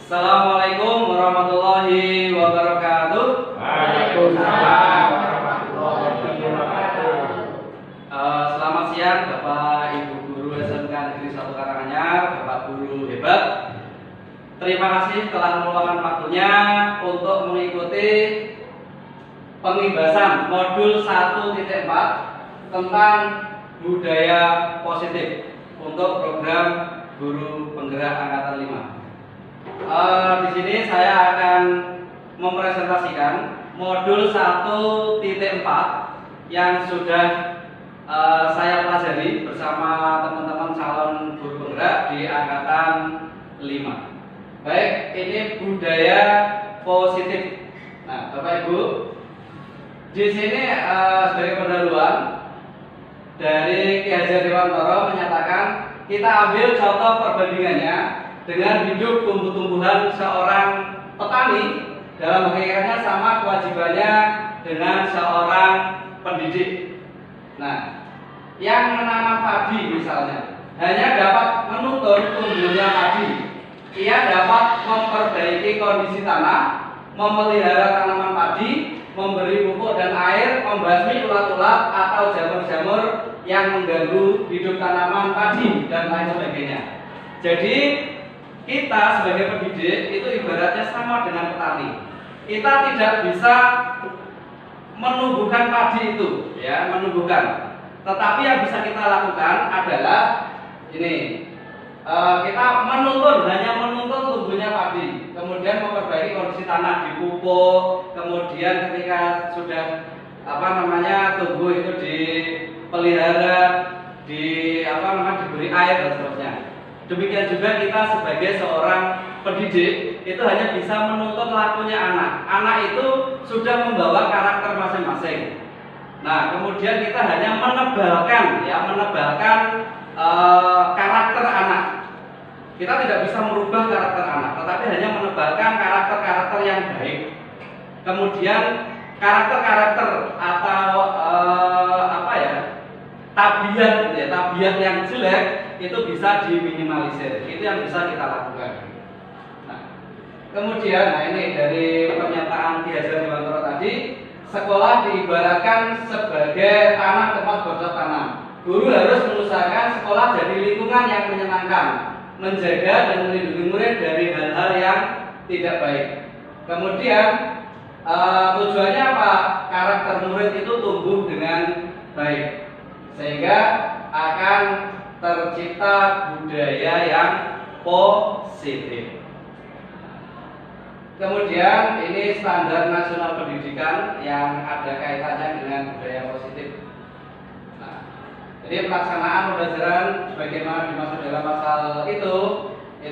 Assalamualaikum warahmatullahi wabarakatuh. Waalaikumsalam warahmatullahi wabarakatuh. Selamat siang Bapak Ibu Guru SMK Negeri 1 Karanganyar, Bapak Guru hebat. Terima kasih telah meluangkan waktunya untuk mengikuti pengibasan modul 1.4 tentang budaya positif untuk program Guru Penggerak Angkatan 5. Di sini saya akan mempresentasikan modul 1.4 yang sudah saya pelajari bersama teman-teman calon guru penggerak di angkatan 5. Baik, ini budaya positif. Nah, Bapak Ibu, di sini sebagai pendahuluan dari Ki Hajar Dewantoro menyatakan kita ambil contoh perbandingannya dengan hidup tumbuh-tumbuhan seorang petani. Dalam hakikatnya sama kewajibannya dengan seorang pendidik. Nah, yang menanam padi misalnya hanya dapat menuntun tumbuhnya padi. Ia dapat memperbaiki kondisi tanah, memelihara tanaman padi, memberi pupuk dan air, membasmi ulat-ulat atau jamur-jamur yang mengganggu hidup tanaman padi dan lain sebagainya. Jadi kita sebagai pendidik itu ibaratnya sama dengan petani. Kita tidak bisa menumbuhkan padi itu, ya, menumbuhkan. Tetapi yang bisa kita lakukan adalah ini, kita hanya menuntun tumbuhnya padi, kemudian memperbaiki kondisi tanah, dipupuk, kemudian ketika sudah tumbuh itu dipelihara, diberi air dan seterusnya. Demikian juga kita sebagai seorang pendidik itu hanya bisa menuntun lakunya anak. Anak itu sudah membawa karakter masing-masing. Nah, kemudian kita hanya menebalkan karakter anak. Kita tidak bisa merubah karakter anak, tetapi hanya menebalkan karakter-karakter yang baik. Kemudian karakter-karakter atau tabiat yang jelek itu bisa diminimalisir. Itu yang bisa kita lakukan. Nah, kemudian, ini dari pernyataan Ki Hajar Dewantoro tadi, sekolah diibaratkan sebagai tanah tempat bercocok tanam. Guru harus mengusahakan sekolah jadi lingkungan yang menyenangkan, menjaga dan melindungi murid dari hal-hal yang tidak baik. Kemudian tujuannya apa? Karakter murid itu tumbuh dengan baik, sehingga akan tercipta budaya yang positif. Kemudian ini standar nasional pendidikan yang ada kaitannya dengan budaya positif. Nah, jadi pelaksanaan pembelajaran sebagaimana dimaksud dalam pasal itu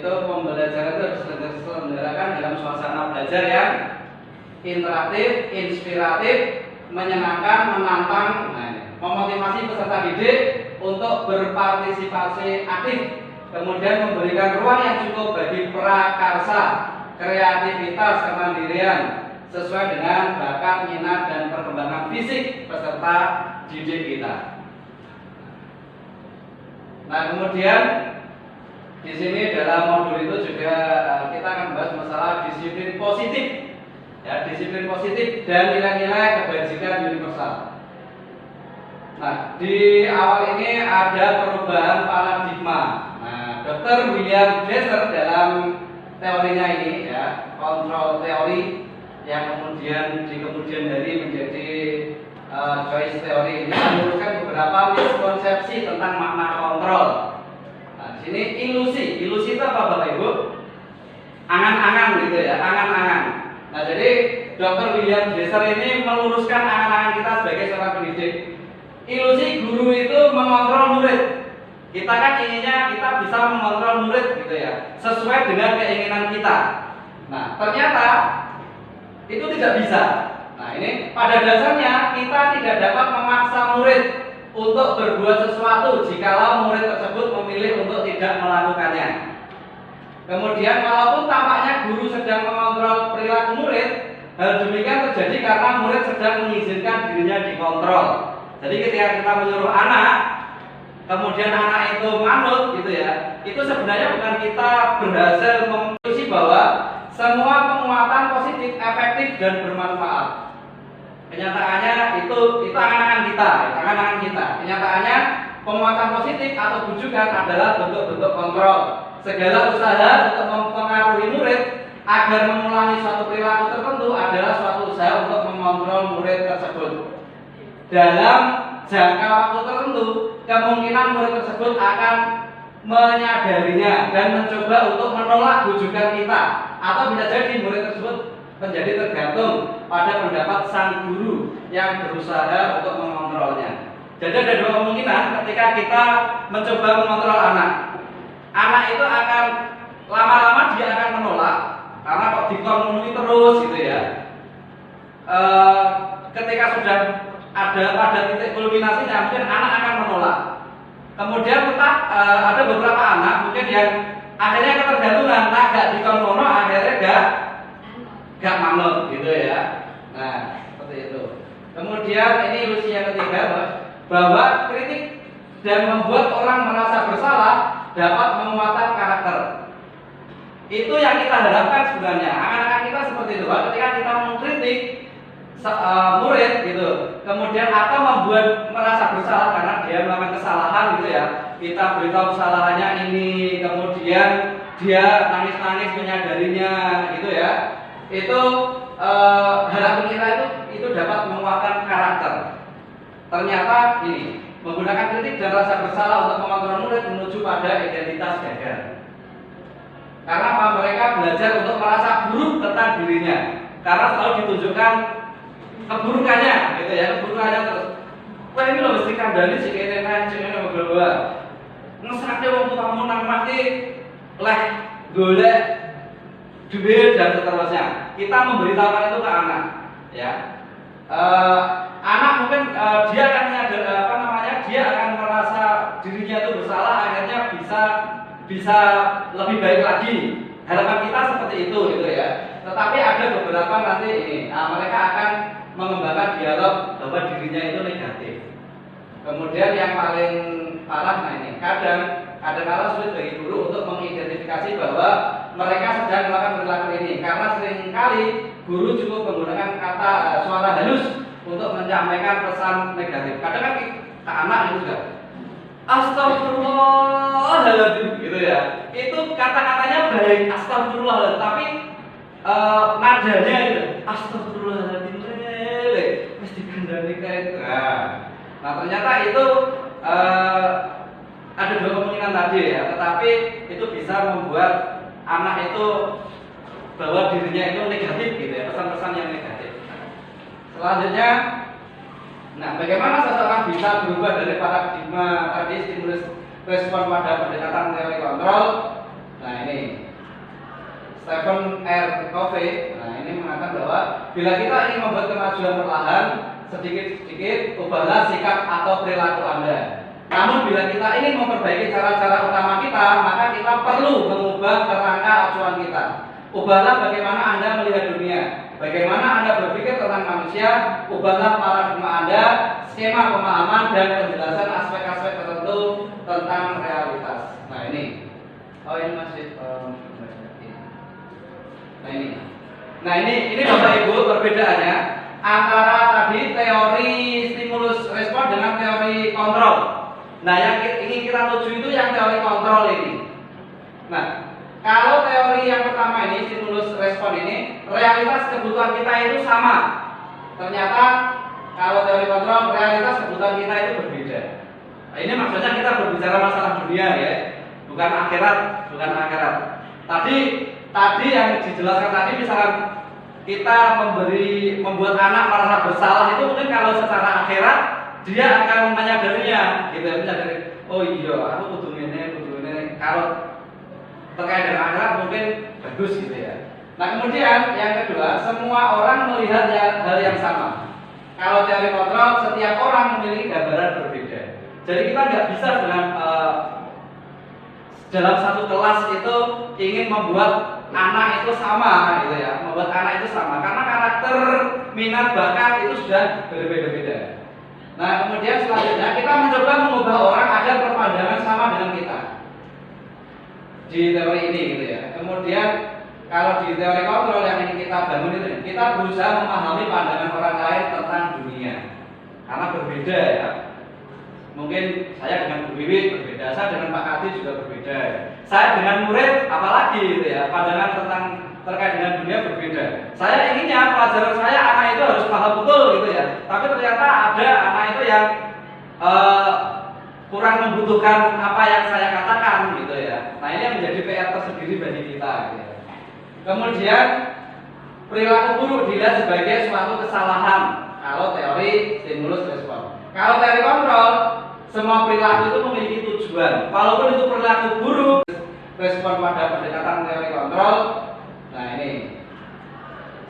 pembelajaran itu harus diselenggarakan dalam suasana belajar yang interaktif, inspiratif, menyenangkan, menantang, memotivasi peserta didik untuk berpartisipasi aktif, kemudian memberikan ruang yang cukup bagi prakarsa, kreativitas, kemandirian sesuai dengan bakat, minat dan perkembangan fisik peserta didik kita. Nah, kemudian di sini dalam modul itu juga kita akan bahas masalah disiplin positif, ya, disiplin positif dan nilai-nilai kebajikan universal. Nah, di awal ini ada perubahan paradigma. Nah, Dr. William Glasser dalam teorinya ini, ya, kontrol teori yang kemudian di kemudian hari menjadi choice teori ini meluruskan beberapa miskonsepsi tentang makna kontrol. Nah, di sini ilusi itu apa Bapak Ibu? Angan-angan gitu ya, angan-angan. Nah, jadi Dr. William Glasser ini meluruskan angan-angan kita sebagai seorang pendidik. Ilusi guru itu mengontrol murid. Kita kan inginnya kita bisa mengontrol murid gitu ya, sesuai dengan keinginan kita. Nah, ternyata itu tidak bisa. Nah, ini pada dasarnya kita tidak dapat memaksa murid untuk berbuat sesuatu jikalau murid tersebut memilih untuk tidak melakukannya. Kemudian walaupun tampaknya guru sedang mengontrol perilaku murid, hal demikian terjadi karena murid sedang mengizinkan dirinya dikontrol. Jadi ketika kita menyuruh anak, kemudian anak itu manut gitu ya, itu sebenarnya bukan kita berhasil mengilusi bahwa semua penguatan positif efektif dan bermanfaat. Kenyataannya itu angan-angan kita. Kenyataannya penguatan positif atau bujukan adalah bentuk-bentuk kontrol. Segala usaha untuk mempengaruhi murid agar mengulangi suatu perilaku tertentu adalah suatu usaha untuk mengontrol murid tersebut. Dalam jangka waktu tertentu, kemungkinan murid tersebut akan menyadarinya dan mencoba untuk menolak bujukan kita, atau bisa jadi murid tersebut menjadi tergantung pada pendapat sang guru yang berusaha untuk mengontrolnya. Jadi ada dua kemungkinan ketika kita mencoba mengontrol anak. Anak itu akan lama-lama dia akan menolak karena kok dikontrol terus gitu ya. Ketika sudah ada pada titik kulminasinya, mungkin anak akan menolak. Kemudian tetap ada beberapa anak mungkin yang akhirnya ketergantungan, gak dikontrol, akhirnya gak manut gitu ya. Nah seperti itu. Kemudian ini ilusi yang ketiga, bahwa kritik dan membuat orang merasa bersalah dapat menguatkan karakter. Itu yang kita harapkan sebenarnya. Anak-anak kita seperti itu, ketika kita mengkritik murid gitu, kemudian atau membuat merasa bersalah karena dia melakukan kesalahan gitu ya, kita beritahu kesalahannya ini, kemudian dia nangis-nangis menyadarinya gitu ya, itu harapan kita itu dapat menguatkan karakter. Ternyata ini menggunakan kritik dan rasa bersalah untuk mengontrol murid menuju pada identitas gagal. Karena apa? Mereka belajar untuk merasa buruk tentang dirinya, karena selalu ditunjukkan keburukannya, gitu ya, keburukannya terus. Wah ini loh mesti kandani sih kayaknya ngobrol-ngobrol. Ngesake wong tuamu nang mati leh golek duit dan seterusnya. Kita memberitahukan itu ke anak, ya. Anak mungkin dia akan menyadari dia akan merasa dirinya itu bersalah, akhirnya bisa lebih baik lagi. Harapan kita seperti itu gitu ya. Tetapi ada beberapa nanti ini, mereka akan mengembangkan dialog bahwa dirinya itu negatif. Kemudian yang paling parah, ini kadang-kala sulit bagi guru untuk mengidentifikasi bahwa mereka sedang melakukan perilaku ini, karena seringkali guru cukup menggunakan kata suara halus untuk menyampaikan pesan negatif. Kadang kan ke anak itu juga astagfirullahaladzim gitu ya. Itu kata-katanya baik, astagfirullahaladzim, tapi nadanya gitu astagfirullahaladzim, mesti kandani kayak itu. Nah ternyata itu ada dua kemungkinan tadi ya, tetapi itu bisa membuat anak itu bahwa dirinya itu negatif gitu ya, pesan-pesan yang negatif. Selanjutnya, nah bagaimana seseorang bisa berubah dari paradigma tadi stimulus respon pada pendekatan teori kontrol? Nah ini Stephen R. Covey, nah ini mengatakan bahwa bila kita ingin membuat kemajuan perlahan, sedikit-sedikit ubahlah sikap atau perilaku Anda. Namun bila kita ingin memperbaiki cara-cara utama kita, maka kita perlu mengubah kerangka acuan kita. Ubahlah bagaimana Anda melihat dunia, bagaimana Anda berpikir tentang manusia, ubahlah paradigma Anda, skema pemahaman dan penjelasan aspek-aspek tertentu tentang realitas. Nah ini, ini masih Nah ini Bapak Ibu perbedaannya antara tadi teori stimulus respon dengan teori kontrol. Nah yang ingin kita tuju itu yang teori kontrol ini. Nah kalau teori yang pertama ini stimulus respon ini, realitas kebutuhan kita itu sama. Ternyata kalau teori kontrol, realitas kebutuhan kita itu berbeda. Nah, ini maksudnya kita berbicara masalah dunia ya, bukan akhirat. Tadi yang dijelaskan tadi, misalkan kita membuat anak merasa bersalah itu mungkin kalau secara akhirat dia akan menyadarinya, gitu ya, menyadari. Oh iya, aku kudu ini. Kalau terkait dengan akhirat mungkin bagus gitu ya. Nah kemudian yang kedua, semua orang melihat hal yang sama. Kalau teori kontrol, setiap orang memiliki gambaran berbeda. Jadi kita nggak bisa dalam satu kelas itu ingin membuat anak itu sama gitu ya, membuat anak itu sama karena karakter, minat, bakat itu sudah berbeda-beda. Nah kemudian selanjutnya kita mencoba mengubah orang agar berpandangan sama dengan kita di teori ini gitu ya. Kemudian kalau di teori kontrol yang ini kita bangun itu, kita berusaha memahami pandangan orang lain tentang dunia. Karena berbeda ya. Mungkin saya dengan Bu Wiwit berbeda, saya dengan Pak Kadi juga berbeda. Saya dengan murid apalagi gitu ya, pandangan tentang terkait dengan dunia berbeda. Saya inginnya pelajaran saya anak itu harus paham betul gitu ya. Tapi ternyata ada anak itu yang kurang membutuhkan apa yang saya katakan gitu ya. Nah ini yang menjadi PR tersendiri bagi kita gitu ya. Kemudian perilaku buruk dilihat sebagai suatu kesalahan kalau teori stimulus respon. Kalau teori kontrol, semua perilaku itu memiliki tujuan. Walaupun itu perilaku buruk, respon pada pendekatan teori kontrol. Nah ini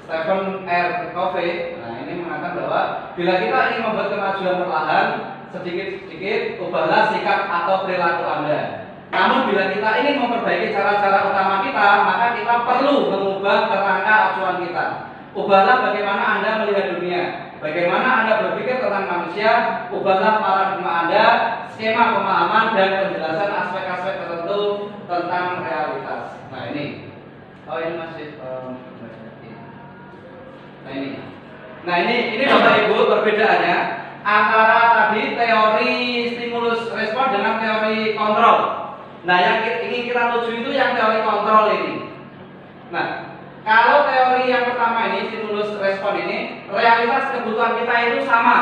Stephen R. Covey, nah ini mengatakan bahwa bila kita ingin membuat kemajuan perlahan, sedikit-sedikit ubahlah sikap atau perilaku Anda. Namun bila kita ingin memperbaiki cara-cara utama kita, maka kita perlu mengubah kerangka acuan kita. Ubahlah bagaimana Anda melihat dunia, bagaimana Anda berpikir tentang manusia, ubahlah paradigma Anda, skema pemahaman dan penjelasan aspek-aspek tertentu tentang realitas. Nah ini, oh ini masih, nah ini Bapak Ibu perbedaannya antara tadi teori stimulus respon dengan teori kontrol. Nah yang ingin kita tuju itu yang teori kontrol ini. Nah kalau teori yang pertama ini stimulus respon ini, realitas kebutuhan kita itu sama.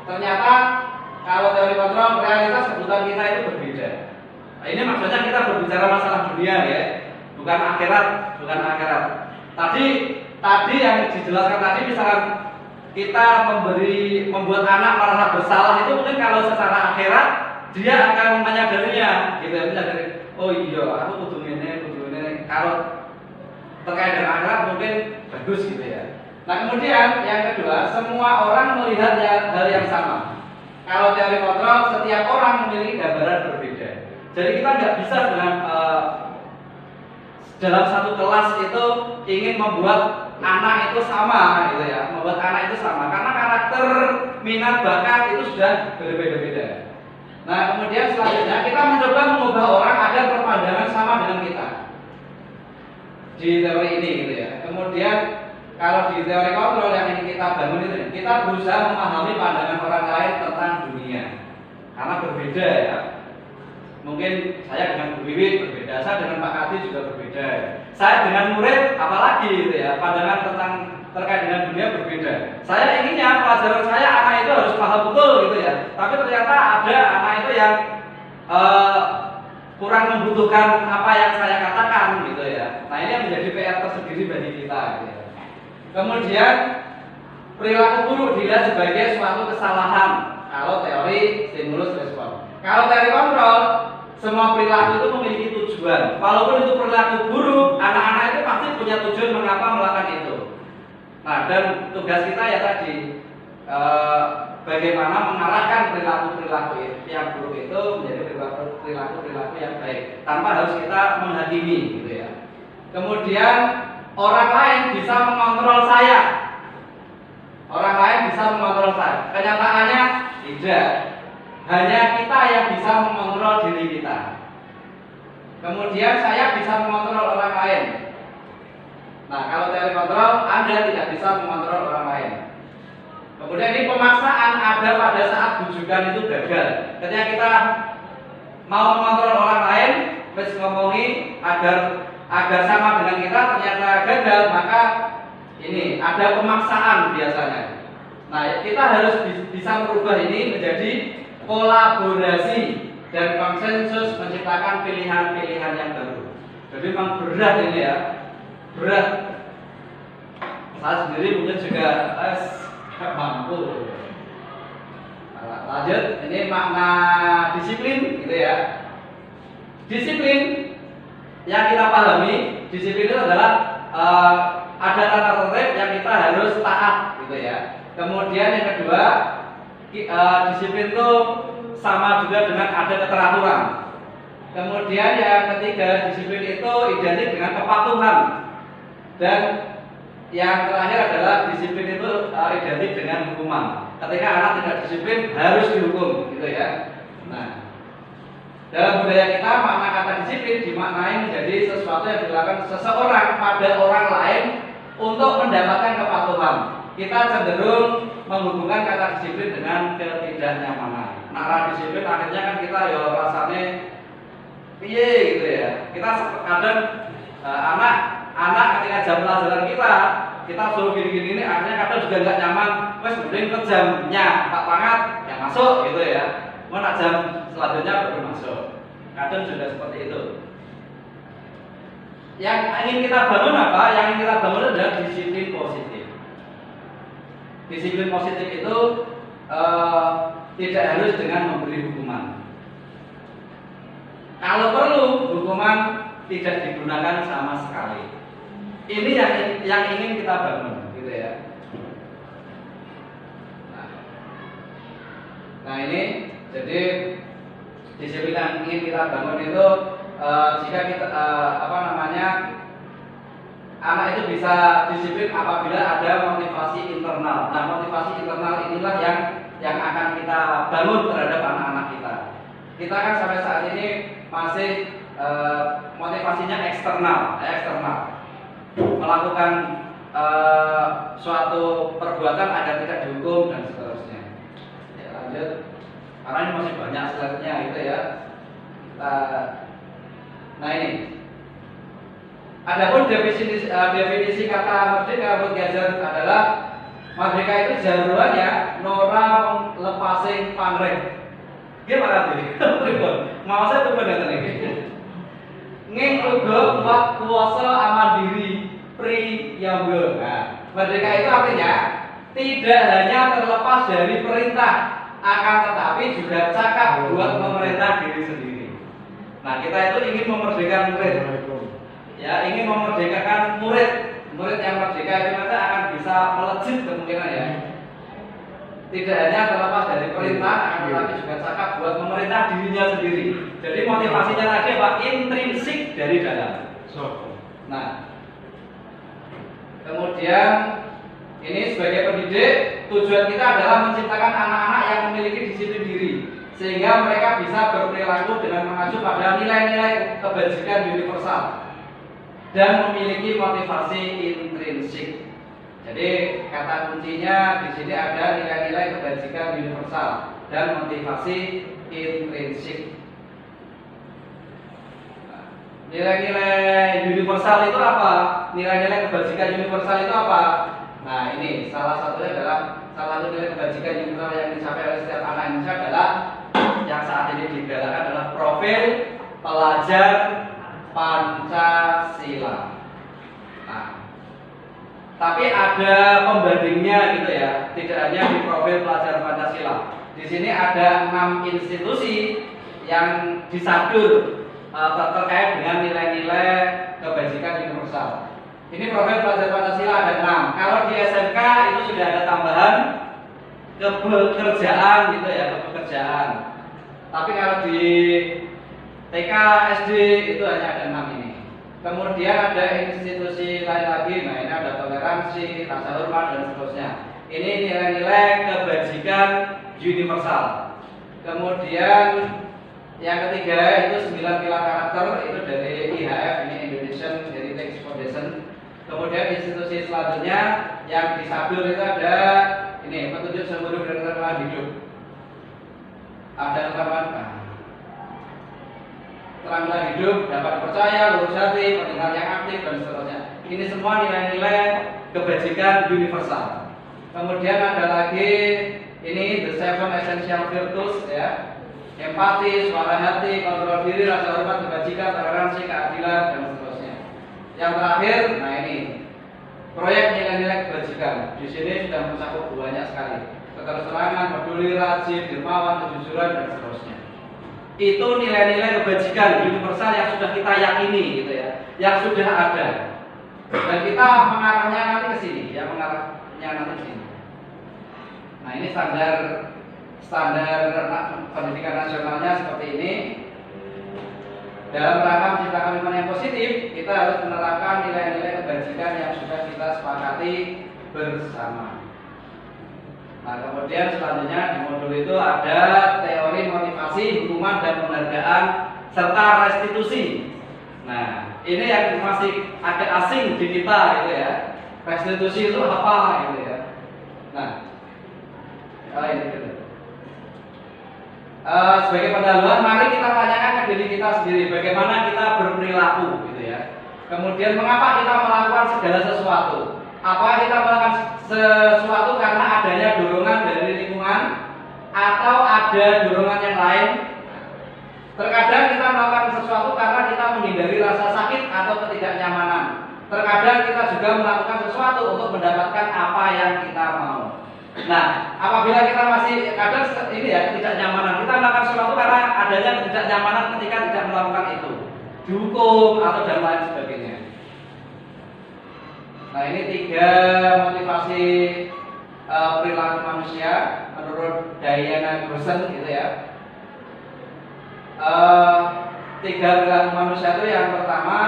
Ternyata kalau teori kontrol, realitas kebutuhan kita itu berbeda. Nah, ini maksudnya kita berbicara masalah dunia ya, bukan akhirat. Tadi yang dijelaskan tadi, misalkan kita membuat anak merasa bersalah itu mungkin kalau secara akhirat dia akan menyadarinya, gitu ya, menyadari. Oh iya, aku butuh ini. Kalau terkait dengan akhirat mungkin bagus gitu ya. Nah kemudian yang kedua, semua orang melihat hal yang sama. Kalau teori kontrol, setiap orang memiliki gambaran berbeda. Jadi kita nggak bisa dalam satu kelas itu ingin membuat anak itu sama gitu ya, membuat anak itu sama karena karakter, minat, bakat itu sudah berbeda-beda. Nah kemudian selanjutnya kita mencoba mengubah orang agar berpandangan sama dengan kita di teori ini gitu ya. Kemudian kalau di teori kontrol yang ini kita bangun itu, kita berusaha memahami pandangan orang lain tentang dunia karena berbeda ya. Mungkin saya dengan Bu Wiwit berbeda, saya dengan Pak Kadi juga berbeda. Saya dengan murid apalagi gitu ya, pandangan tentang terkait dengan dunia berbeda. Saya inginnya pelajaran saya anak itu harus paham betul gitu ya. Tapi ternyata ada anak itu yang kurang membutuhkan apa yang saya katakan gitu ya. Nah ini yang menjadi PR tersendiri bagi kita gitu ya. Kemudian perilaku buruk dilihat sebagai suatu kesalahan kalau teori stimulus respon. Kalau teori kontrol, semua perilaku itu memiliki tujuan. Walaupun itu perilaku buruk, anak-anak itu pasti punya tujuan mengapa melakukan itu. Nah dan tugas kita ya tadi bagaimana mengarahkan perilaku yang buruk itu menjadi perilaku yang baik tanpa harus kita menghakimi gitu ya. Kemudian orang lain bisa mengontrol saya. Orang lain bisa mengontrol saya. Kenyataannya tidak. Hanya kita yang bisa mengontrol diri kita. Kemudian saya bisa mengontrol orang lain. Nah, kalau teori kontrol, Anda tidak bisa mengontrol orang lain. Kemudian ini pemaksaan ada pada saat bujukan itu gagal. Ketika kita mau mengontrol orang lain, terus ngomongi agar sama dengan kita, ternyata gagal, maka ini ada pemaksaan biasanya. Nah, kita harus bisa merubah ini menjadi kolaborasi dan konsensus menciptakan pilihan-pilihan yang baru. Jadi memang berat ini ya, berat. Saya sendiri mungkin juga mampu. Lanjut, ini makna disiplin, gitu ya. Disiplin yang kita pahami, disiplin itu adalah ada tata tertib yang kita harus taat, gitu ya. Kemudian yang kedua, disiplin itu sama juga dengan ada keteraturan. Kemudian yang ketiga, disiplin itu identik dengan kepatuhan. Dan yang terakhir adalah disiplin itu identik dengan hukuman. Ketika anak tidak disiplin harus dihukum, gitu ya. Nah, Dalam budaya kita, makna kata disiplin dimaknai menjadi sesuatu yang dilakukan seseorang pada orang lain untuk mendapatkan kepatuhan. Kita cenderung menghubungkan kata disiplin dengan ketidaknyamanan. Nah, disiplin akhirnya kan kita ya rasanya piye gitu ya. Kita kadang anak ketika jam pelajaran kita suruh gini-gini ini akhirnya kadang juga nggak nyaman. Wes mending ke jamnya Pak Pangat yang masuk gitu ya. Mana jam selanjutnya baru masuk. Kadang juga seperti itu. Yang ingin kita bangun apa? Yang ingin kita bangun adalah disiplin positif. Disiplin positif itu tidak harus dengan memberi hukuman. Kalau perlu, hukuman tidak digunakan sama sekali. Ini yang ingin kita bangun, gitu ya. Nah ini, jadi disiplin yang ingin kita bangun itu jika kita anak itu bisa disiplin apabila ada motivasi internal. Nah, motivasi internal inilah yang akan kita bangun terhadap anak-anak kita. Kita kan sampai saat ini masih motivasinya eksternal, melakukan suatu perbuatan agar tidak dihukum dan seterusnya. Ya, lanjut. Karena ini masih banyak slide-nya gitu ya. Nah ini. Adapun definisi kata merdeka menurut Gajar adalah merdeka itu jaruannya Nora lepasing pangrek. Gimana tadi? Mau saya tuh benar tadi. Nging uga kuat kuasa amandiri pri yanggo. Nah, merdeka itu artinya tidak hanya terlepas dari perintah, akan tetapi juga cakap buat memerintah diri sendiri. Nah, kita itu ingin memerdekakan murid. Ya, ingin memerdekakan murid yang merdeka itu nanti akan bisa melejit kemungkinan ya. Tidak hanya terlepas dari perintah, akan tetapi juga cakap buat memerintah dirinya sendiri. Jadi motivasinya tadi apa? Intrinsik dari dalam. Nah, kemudian ini sebagai pendidik, tujuan kita adalah menciptakan anak-anak yang memiliki disiplin diri, sehingga mereka bisa berperilaku dengan mengacu pada nilai-nilai kebajikan universal dan memiliki motivasi intrinsik. Jadi kata kuncinya di sini ada nilai-nilai kebajikan universal dan motivasi intrinsik. Nilai-nilai universal itu apa? Nilai-nilai kebajikan universal itu apa? Nah ini salah satunya adalah salah satu nilai kebajikan universal yang dicapai oleh setiap anak Indonesia adalah yang saat ini digalakan adalah profil pelajar Pancasila. Nah, tapi ada pembandingnya gitu ya, tidak hanya di profil pelajar Pancasila. Di sini ada 6 institusi yang disadur terkait dengan nilai-nilai kebajikan universal. Ini profil pelajar Pancasila ada 6. Kalau di SMK itu sudah ada tambahan kepekerjaan gitu ya, kepekerjaan. Tapi kalau di TK, SD itu hanya ada 6 ini. Kemudian ada institusi lain lagi, nah ini ada toleransi, rasa hormat dan seterusnya. Ini nilai-nilai kebajikan universal. Kemudian yang ketiga itu 9 pilar karakter, itu dari IHF, ini Indonesian Heritage Foundation. Kemudian institusi selanjutnya yang disadur itu ada ini petunjuk seumur hidup dan keterampilan hidup. Ada keterampilan hidup, dapat percaya, lurus hati, pendengar yang aktif dan seterusnya. Ini semua nilai-nilai kebajikan universal. Kemudian ada lagi ini the 7 essential virtues ya. Empati, suara hati, kontrol diri, rasa hormat, kebajikan, toleransi, keadilan dan seterusnya. Yang terakhir, nah ini proyek nilai-nilai kebajikan. Di sini sudah mencakup banyak sekali. Keterserangan, peduli, rajin, dermawan, kejujuran dan seterusnya. Itu nilai-nilai kebajikan universal yang sudah kita yakini gitu ya, yang sudah ada. Dan kita mengarahnya nanti ke sini, ya mengarahnya nanti ke sini. Nah, ini standar pendidikan nasionalnya seperti ini. Dalam rangka menciptakan lingkungan yang positif, kita harus menerapkan nilai-nilai kebajikan yang sudah kita sepakati bersama. Nah, kemudian selanjutnya di modul itu ada teori motivasi motivasi, hukuman dan penghargaan serta restitusi. Nah, ini yang masih agak asing di kita gitu ya. Restitusi itu apa gitu ya. Nah, ini gitu. Sebagai pendahuluan, mari kita tanyakan ke diri kita sendiri bagaimana kita berperilaku gitu ya. Kemudian mengapa kita melakukan segala sesuatu? Apa kita melakukan sesuatu karena adanya dorongan dari lingkungan atau ada dorongan yang lain? Terkadang kita melakukan sesuatu karena kita menghindari rasa sakit atau ketidaknyamanan. Terkadang kita juga melakukan sesuatu untuk mendapatkan apa yang kita mau. Nah, apabila kita masih kadang ini ya ketidaknyamanan, kita melakukan sesuatu karena adanya ketidaknyamanan ketika tidak melakukan itu, dihukum atau dan lain sebagainya. Nah, ini 3 motivasi perilaku manusia menurut Diana Grossen gitu ya. 3 perilaku manusia itu yang pertama,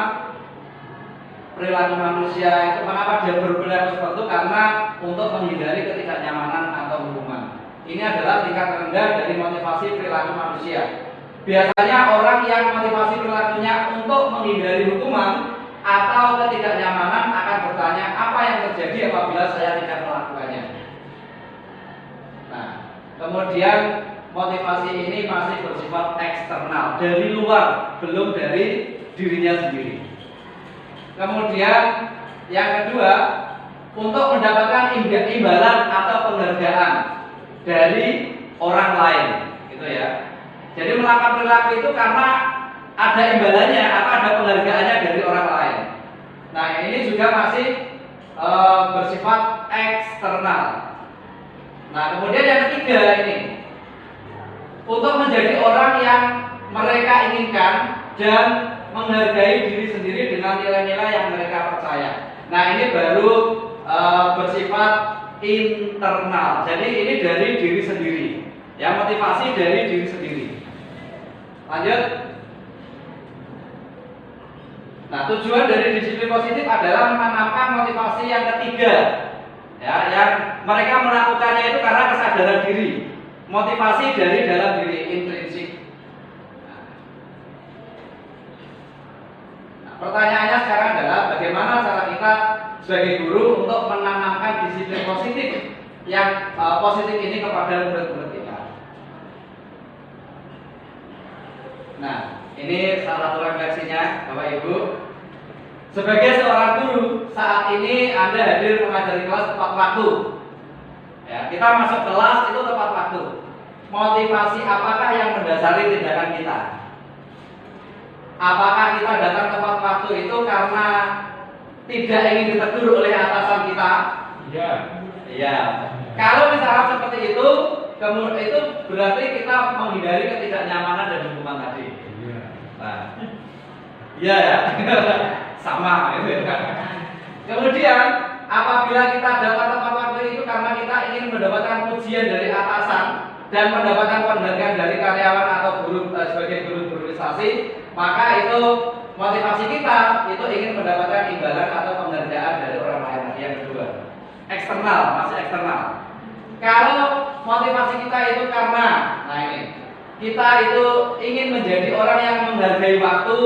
perilaku manusia itu mengapa dia berperilaku seperti itu karena untuk menghindari ketidaknyamanan atau hukuman. Ini adalah tingkat rendah dari motivasi perilaku manusia. Biasanya orang yang motivasi perilakunya untuk menghindari hukuman atau ketidaknyamanan akan bertanya apa yang terjadi apabila saya tidak melakukannya. Nah, kemudian motivasi ini masih bersifat eksternal, dari luar, belum dari dirinya sendiri. Kemudian yang kedua, untuk mendapatkan imbalan atau penghargaan dari orang lain, gitu ya. Jadi melakukan perilaku itu karena ada imbalannya atau ada penghargaannya dari orang lain. Nah, ini juga masih bersifat eksternal. Nah, kemudian yang ketiga ini, untuk menjadi orang yang mereka inginkan dan menghargai diri sendiri dengan nilai-nilai yang mereka percaya. Nah, ini baru bersifat internal. Jadi ini dari diri sendiri. Ya, motivasi dari diri sendiri. Lanjut. Nah, tujuan dari disiplin positif adalah menanamkan motivasi yang ketiga. Ya, yang mereka melakukannya itu karena kesadaran diri. Motivasi dari dalam diri, intrinsik. Pertanyaannya sekarang adalah bagaimana cara kita sebagai guru untuk menanamkan disiplin positif yang positif ini kepada murid-murid kita. Nah, ini salah satu refleksinya Bapak Ibu. Sebagai seorang guru, saat ini Anda hadir mengajari kelas tepat waktu. Ya, kita masuk kelas itu tepat waktu. Motivasi apakah yang mendasari tindakan kita? Apakah kita datang tepat waktu itu karena tidak ingin ditegur oleh atasan kita? Iya. Iya. Kalau misalnya seperti itu, kemudian itu berarti kita menghindari ketidaknyamanan dan hukuman tadi. Iya. Nah, iya ya, sama itu. Kemudian apabila kita datang tepat waktu itu karena kita ingin mendapatkan pujian dari atasan dan mendapatkan penghargaan dari karyawan atau guru sebagai guru berorganisasi, maka itu motivasi kita itu ingin mendapatkan imbalan atau penghargaan dari orang lain. Yang kedua, eksternal, masih eksternal. Kalau motivasi kita itu karena, nah ini, kita itu ingin menjadi orang yang menghargai waktu,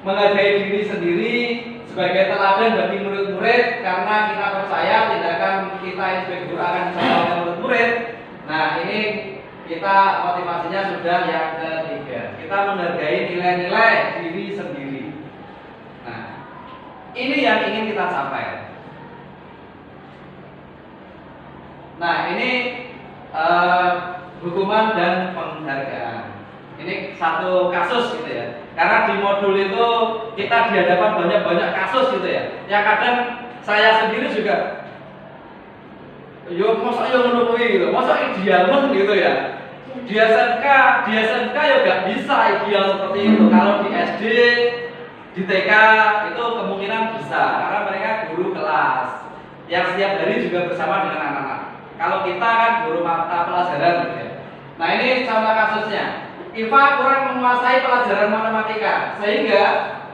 menghargai diri sendiri sebagai teladan bagi murid-murid karena kita percaya tindakan kita yang sebagai guru akan disampaikan murid-murid. Nah, ini kita motivasinya sudah yang ketiga. Kita menghargai nilai-nilai diri sendiri. Nah, ini yang ingin kita capai. Nah, ini hukuman dan penghargaan. Ini satu kasus gitu ya. Karena di modul itu kita dihadapan banyak-banyak kasus gitu ya. Yang kadang saya sendiri juga yo masa yo ngono kuwi gitu. Masa idealmen gitu ya. Di SMK ya gak bisa ideal seperti itu. Kalau di SD, di TK itu kemungkinan bisa karena mereka guru kelas yang setiap hari juga bersama dengan anak-anak. Kalau kita kan guru mata pelajaran gitu ya. Nah, ini contoh kasusnya. Iva kurang menguasai pelajaran matematika sehingga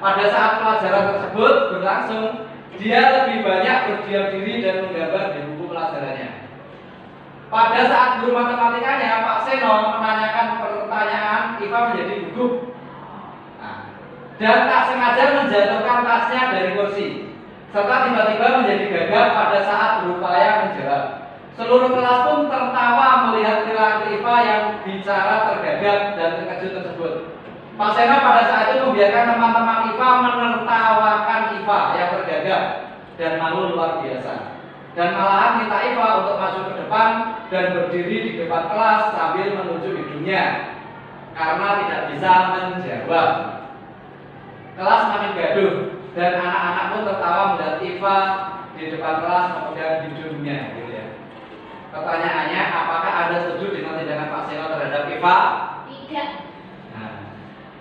pada saat pelajaran tersebut berlangsung dia lebih banyak berdiam diri dan menggambar di buku pelajarannya. Pada saat guru matematikanya Pak Seno menanyakan pertanyaan, IFA menjadi gugup. Nah, dan tak sengaja menjatuhkan tasnya dari kursi, serta tiba-tiba menjadi gagap pada saat berupaya menjawab. Seluruh kelas pun tertawa melihat perilaku IFA yang bicara tergagap dan terkejut tersebut. Pak Seno pada saat itu membiarkan teman-teman IFA menertawakan IFA yang tergagap dan malu luar biasa. Dan malahan minta IFA untuk masuk ke depan dan berdiri di depan kelas sambil menunjuk hidungnya karena tidak bisa menjawab. Kelas makin gaduh dan anak-anak pun tertawa melihat IFA di depan kelas memegang hidungnya. Gitu ya. Pertanyaannya, apakah Anda setuju dengan tindakan Pak Seno terhadap IFA? Tidak. Nah,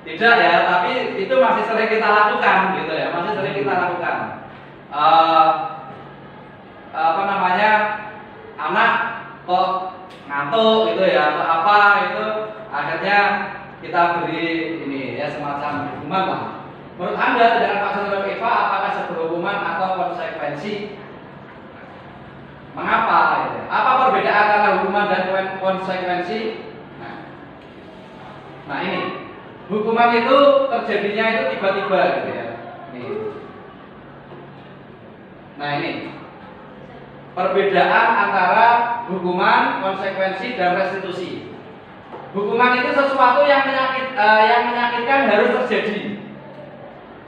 tidak ya, tapi itu masih sering kita lakukan, gitu ya, masih sering kita lakukan. Anak kok ngantuk gitu ya, atau apa itu, akhirnya kita beri ini ya semacam hukuman lah. Menurut Anda tindakan Pak Seno terhadap IFA apakah sebuah hukuman atau konsekuensi? Mengapa? Gitu. Apa perbedaan antara hukuman dan konsekuensi? Nah ini, hukuman itu terjadinya itu tiba-tiba gitu ya. Nah ini, perbedaan antara hukuman, konsekuensi, dan restitusi. Hukuman itu sesuatu yang menyakitkan harus terjadi.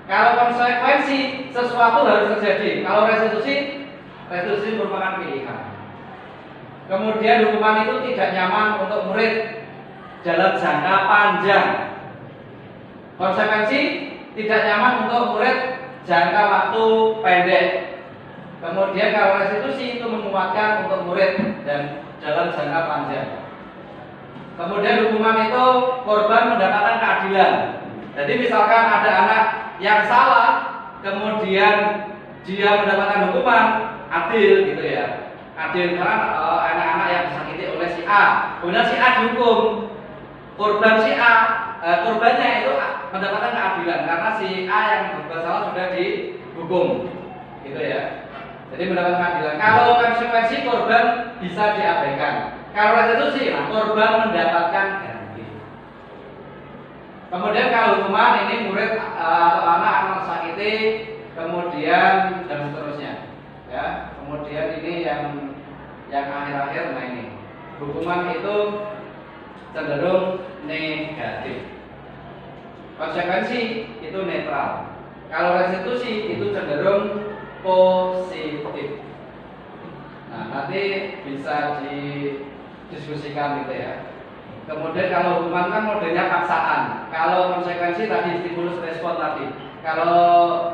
Kalau konsekuensi, sesuatu harus terjadi. Kalau restitusi merupakan pilihan. Kemudian hukuman itu tidak nyaman untuk murid dalam jangka panjang. Konsekuensi tidak nyaman untuk murid jangka waktu pendek. Kemudian kalau restitusi itu menguatkan untuk murid dan dalam jangka panjang. Kemudian hukuman itu korban mendapatkan keadilan. Jadi misalkan ada anak yang salah, kemudian dia mendapatkan hukuman, adil gitu ya. Adil karena anak-anak yang disakiti oleh si A, kemudian si A dihukum. Korban si A, korbannya itu mendapatkan keadilan karena si A yang berbuat salah sudah dihukum, gitu ya. Jadi mendapatkan keadilan. Kalau konsekuensi korban bisa diabaikan. Kalau restitusi, nah korban mendapatkan ganti. Kemudian kalau hukuman ini murid atau anak tersakiti, kemudian dan seterusnya, ya. Kemudian ini yang akhir-akhir, nah ini hukuman itu cenderung negatif. Konsekuensi itu netral. Kalau restitusi itu cenderung positif. Nah, nanti bisa didiskusikan gitu ya. Kemudian kalau hukuman kan modelnya paksaan. Kalau konsekuensi tadi stimulus respon tadi. Kalau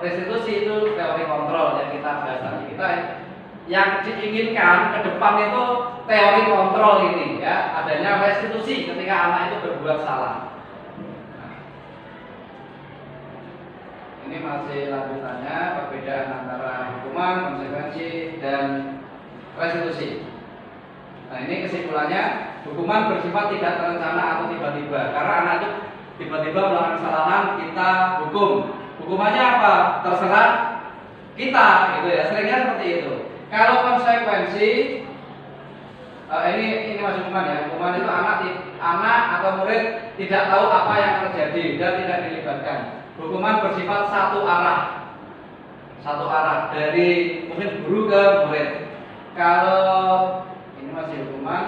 restitusi itu teori kontrol yang kita bahas tadi. Kita yang diinginkan ke depan itu teori kontrol ini ya, adanya restitusi ketika anak itu berbuat salah. Nah, ini masih lanjutannya perbedaan antara hukuman, konsekuensi, dan restitusi. Nah ini kesimpulannya, hukuman bersifat tidak terencana atau tiba-tiba. Karena anak itu tiba-tiba melakukan kesalahan, kita hukum. Hukumannya apa? Terserah kita, gitu ya. Seringnya seperti itu. Kalau konsekuensi, ini masih hukuman ya. Hukuman itu anak atau murid tidak tahu apa yang terjadi dan tidak dilibatkan. Hukuman bersifat satu arah dari mungkin guru ke murid. Kalau ini masih hukuman,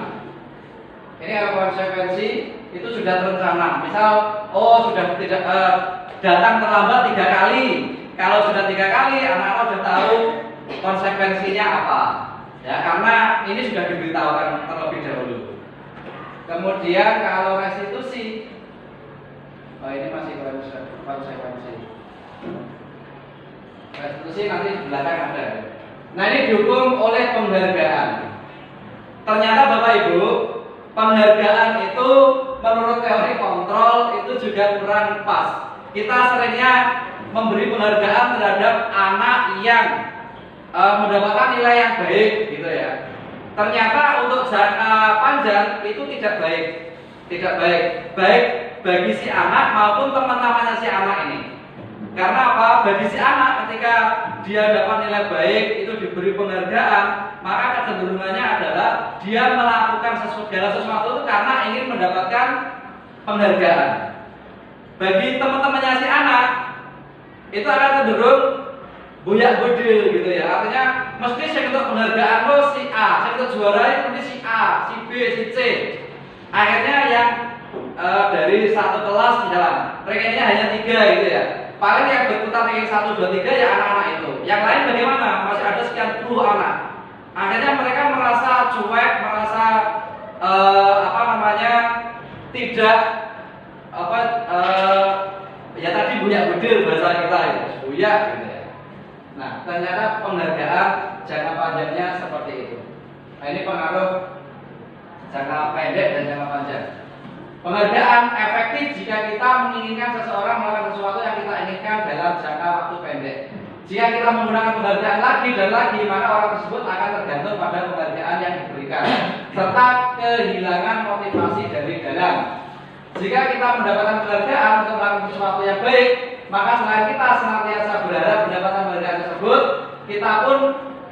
ini kalau konsekuensi itu sudah terencana. Misal, sudah tidak datang terlambat 3 kali. Kalau sudah 3 kali, anak-anak sudah tahu konsekuensinya apa. Ya, karena ini sudah diberitahukan terlebih dahulu. Kemudian kalau restitusi, ini masih konsekuensi. Restitusi nanti di belakang ada. Nah ini dihukum oleh penghargaan. Ternyata Bapak Ibu, penghargaan itu menurut teori kontrol itu juga kurang pas. Kita seringnya memberi penghargaan terhadap anak yang mendapatkan nilai yang baik, gitu ya. Ternyata untuk jangka panjang itu tidak baik baik bagi si anak maupun teman-temannya si anak ini. Karena apa? Bagi si anak ketika dia dapat nilai baik, itu diberi penghargaan, maka kecenderungannya adalah dia melakukan segala sesuatu itu karena ingin mendapatkan penghargaan. Bagi teman-temannya si anak, itu akan cenderung buyak budil gitu ya. Artinya mesti saya untuk penghargaan lo si A, saya untuk juara mesti si A, si B, si C. Akhirnya yang dari satu kelas misalnya rankingnya hanya 3 gitu ya. Paling yang berputar ranking 1, 2, 3 ya anak-anak itu. Yang lain bagaimana? Masih ada sekian puluh anak. Akhirnya mereka merasa cuek, merasa tidak ya tadi buyak budil bahasa kita ya, buyak gitu ya. Nah, ternyata penghargaan jangka panjangnya seperti itu. Nah, ini pengaruh jangka pendek dan jangka panjang. Penghargaan efektif jika kita menginginkan seseorang melakukan sesuatu yang kita inginkan dalam jangka waktu pendek. Jika kita menggunakan penghargaan lagi dan lagi, maka orang tersebut akan tergantung pada penghargaan yang diberikan, serta kehilangan motivasi dari dalam. Jika kita mendapatkan penghargaan untuk melakukan sesuatu yang baik, maka selain kita senantiasa berharap mendapatkan penghargaan tersebut, kita pun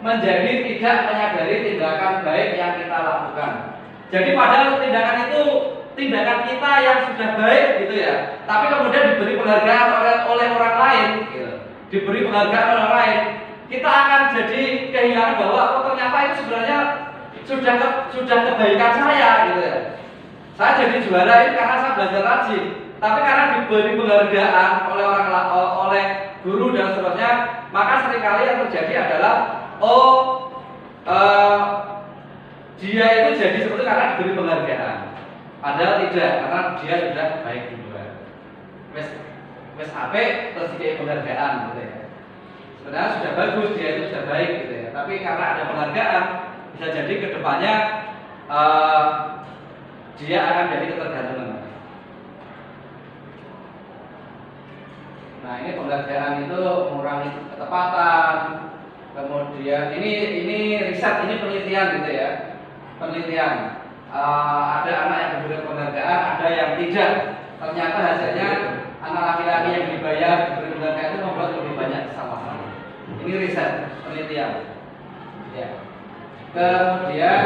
menjadi tidak menyadari tindakan baik yang kita lakukan. Jadi padahal tindakan itu tindakan kita yang sudah baik gitu ya, tapi kemudian diberi penghargaan oleh orang lain, gitu. Diberi penghargaan oleh orang lain, kita akan jadi kehilangan bahwa oh ternyata itu sebenarnya sudah kebaikan saya gitu ya. Saya jadi juara ini karena saya belajar rajin, tapi karena diberi penghargaan oleh guru dan seterusnya, maka seringkali yang terjadi adalah dia itu jadi seperti karena diberi penghargaan. Padahal tidak, karena dia sudah baik duluan. Wes HP terus dikasih penghargaan gitu ya. Sebenarnya sudah bagus, dia itu sudah baik gitu ya. Tapi karena ada penghargaan, bisa jadi kedepannya dia akan jadi ketergantungan. Nah, ini penghargaan itu mengurangi ketepatan. Kemudian ini riset, ini penelitian gitu ya. Penelitian. Ada anak yang diberi penghargaan, ada yang tidak. Ternyata hasilnya anak laki-laki yang dibayar diberi penghargaan itu membuat lebih banyak kesalahan. Ini riset, penelitian. Ya. Kemudian,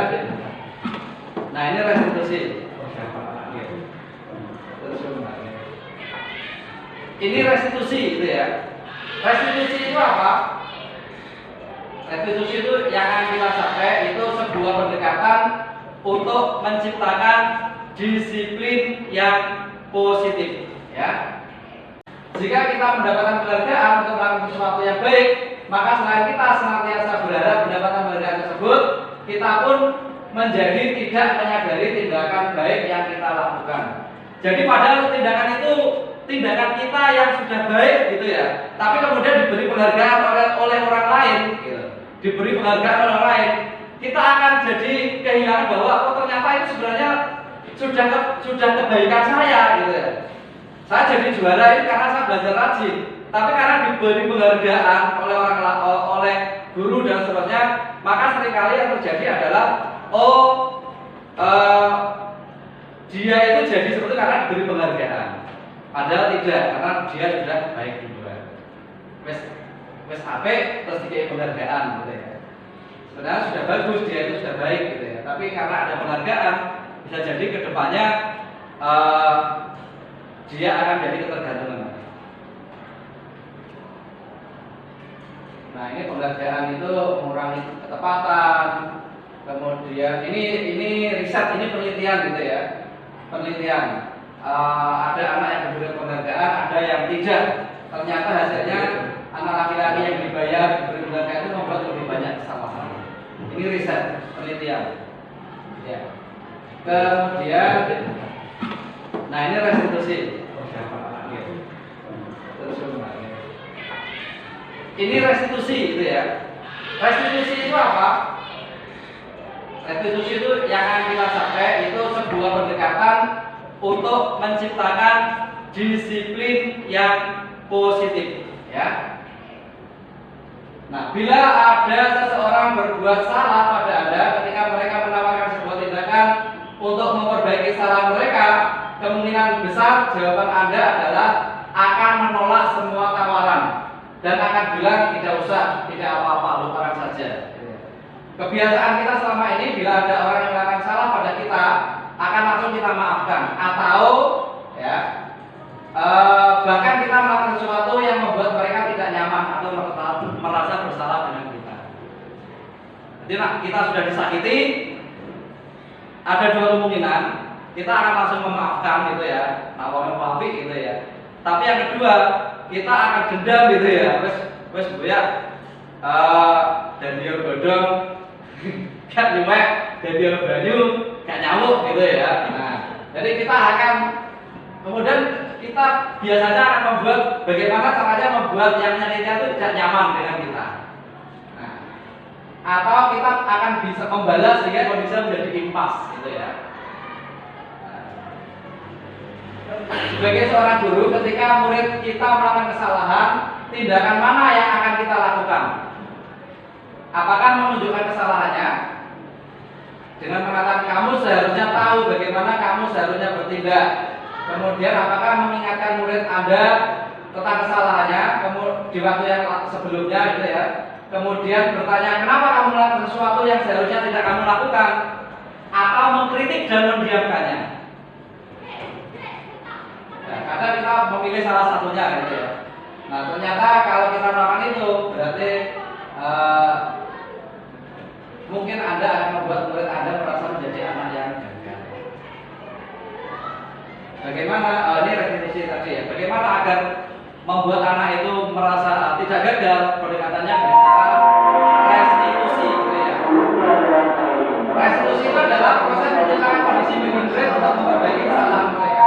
nah ini restitusi. Ini restitusi gitu ya. Restitusi itu apa? Restitusi itu yang akan kita capai itu sebuah pendekatan untuk menciptakan disiplin yang positif, ya. Jika kita mendapatkan penghargaan untuk melakukan sesuatu yang baik, maka selain kita senantiasa berharap mendapatkan penghargaan tersebut, kita pun menjadi tidak menyadari tindakan baik yang kita lakukan. Jadi padahal tindakan itu tindakan kita yang sudah baik gitu ya, tapi kemudian diberi penghargaan oleh orang lain, gitu. Diberi penghargaan oleh orang lain, kita akan jadi kehilangan bahwa oh ternyata itu sebenarnya sudah kebaikan saya gitu ya. Saya jadi juara ini karena saya belajar rajin, tapi karena diberi penghargaan oleh guru dan seterusnya, maka seringkali yang terjadi adalah dia itu jadi seperti karena diberi penghargaan. Padahal tidak, karena dia sudah baik duluan. Wes HP terus dikasih penghargaan gitu ya. Sebenarnya sudah bagus, dia itu sudah baik gitu ya. Tapi karena ada penghargaan, bisa jadi kedepannya dia akan jadi ketergantungan. Nah, ini penghargaan itu mengurangi ketepatan. Kemudian ini riset, ini penelitian gitu ya. Penelitian. Ada anak yang diberi penghargaan, ada yang tidak. Ternyata hasilnya anak laki-laki yang dibayar diberi penghargaan itu membuat lebih banyak kesalahan. Ini riset, penelitian. Ya. Kemudian, nah ini restitusi. Ini restitusi gitu ya. Restitusi itu apa? Restitusi itu yang akan kita capai itu sebuah pendekatan untuk menciptakan disiplin yang positif, ya. Nah, bila ada seseorang berbuat salah pada Anda ketika mereka menawarkan sebuah tindakan untuk memperbaiki kesalahan mereka, kemungkinan besar jawaban Anda adalah akan menolak semua tawaran dan akan bilang tidak usah, tidak apa-apa, lupakan saja. Kebiasaan kita selama ini bila ada orang yang melakukan salah pada kita akan langsung kita maafkan atau ya bahkan kita melakukan sesuatu yang membuat mereka tidak nyaman atau merasa bersalah dengan kita. Jadi kita sudah disakiti, ada dua kemungkinan, kita akan langsung memaafkan gitu ya, maafin gitu ya. Tapi yang kedua, kita akan dendam gitu ya, wes boya, dan dia bodong, gak nyumek, dan dia banyu, gak nyamuk gitu ya. Nah, jadi kita akan kemudian kita biasanya akan membuat bagaimana caranya membuat yang nyarinya itu tidak nyaman dengan kita. Nah, atau kita akan bisa membalas sehingga kondisi menjadi impas gitu ya. Sebagai seorang guru, ketika murid kita melakukan kesalahan, tindakan mana yang akan kita lakukan? Apakah menunjukkan kesalahannya dengan mengatakan kamu seharusnya tahu bagaimana kamu seharusnya bertindak? Kemudian apakah mengingatkan murid Anda tentang kesalahannya di waktu yang sebelumnya gitu ya? Kemudian bertanya kenapa kamu melakukan sesuatu yang seharusnya tidak kamu lakukan? Atau mengkritik dan mendiamkannya? Nah, kadang kita memilih salah satunya gitu ya. Nah ternyata kalau kita melakukan itu berarti mungkin Anda akan membuat murid Anda merasa menjadi anak yang gagal. Bagaimana ini restitusi tadi ya? Bagaimana agar membuat anak itu merasa tidak gagal? Pendekatannya dengan cara restitusi gitu ya. Restitusi itu adalah proses menciptakan kondisi bagi murid untuk memperbaiki kesalahan mereka.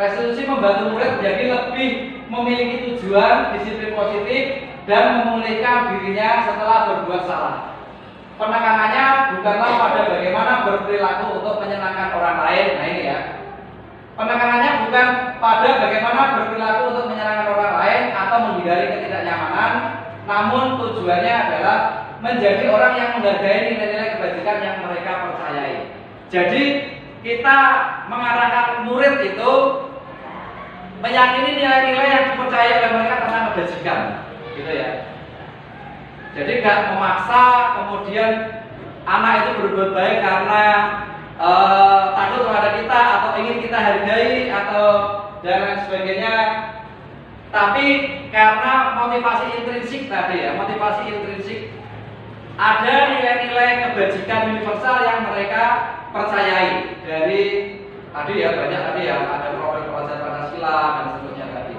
Restitusi membantu murid menjadi lebih memiliki tujuan, disiplin positif, dan memulihkan dirinya setelah berbuat salah. Penekanannya bukanlah pada bagaimana berperilaku untuk menyenangkan orang lain. Nah ini ya. Penekanannya bukan pada bagaimana berperilaku untuk menyenangkan orang lain atau menghindari ketidaknyamanan, namun tujuannya adalah menjadi orang yang menghargai nilai-nilai kebajikan yang mereka percayai. Jadi kita mengarahkan murid itu meyakini nilai-nilai yang dipercaya oleh mereka tentang kebajikan, gitu ya. Jadi gak memaksa kemudian anak itu berbuat baik karena takut kepada kita atau ingin kita hargai atau dan lain sebagainya. Tapi karena motivasi intrinsik tadi ya, motivasi intrinsik ada nilai-nilai kebajikan universal yang mereka percayai dari tadi ya banyak tadi ya ada profil Pancasila dan seterusnya tadi.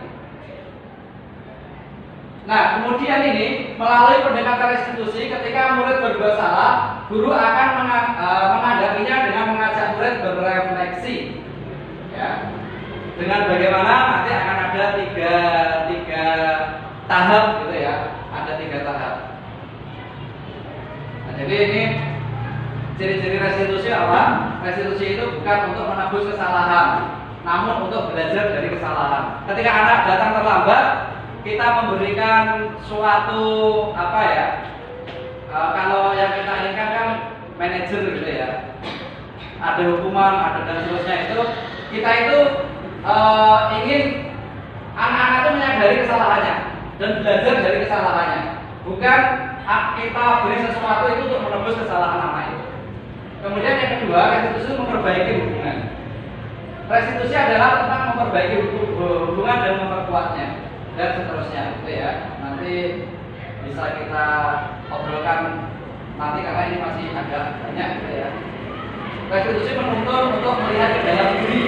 Nah kemudian ini melalui pendekatan restitusi ketika murid berbuat salah, guru akan menghadapinya dengan mengajak murid berefleksi, ya. Dengan bagaimana nanti akan ada tiga tahap gitu ya, ada 3 tahap. Nah, jadi ini ciri-ciri restitusi apa? Restitusi itu bukan untuk menebus kesalahan, namun untuk belajar dari kesalahan. Ketika anak datang terlambat, kita memberikan suatu apa ya? Kalau yang kita inginkan kan manajer gitu ya. Ada hukuman, ada dan seterusnya itu. Kita itu ingin anak-anak itu menyadari kesalahannya dan belajar dari kesalahannya. Bukan kita beri sesuatu itu untuk menebus kesalahan anak itu. Kemudian yang kedua, restitusi memperbaiki hubungan. Restitusi adalah tentang memperbaiki hubungan dan memperkuatnya dan seterusnya, gitu ya. Nanti bisa kita obrolkan nanti karena ini masih agak banyak, gitu ya. Restitusi menuntun untuk melihat ke dalam diri.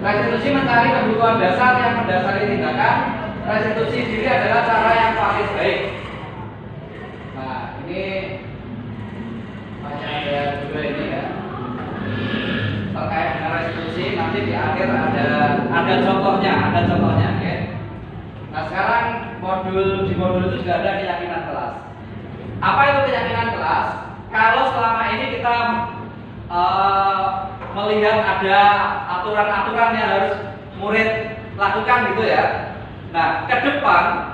Restitusi mencari kebutuhan dasar yang mendasari tindakan. Restitusi diri adalah cara yang paling baik. Nah, ini ada juga ini ya terkait dengan restitusi. Nanti di akhir ada contohnya, oke. Nah sekarang di modul itu juga ada keyakinan kelas. Apa itu keyakinan kelas? Kalau selama ini kita melihat ada aturan-aturan yang harus murid lakukan gitu ya. Nah ke depan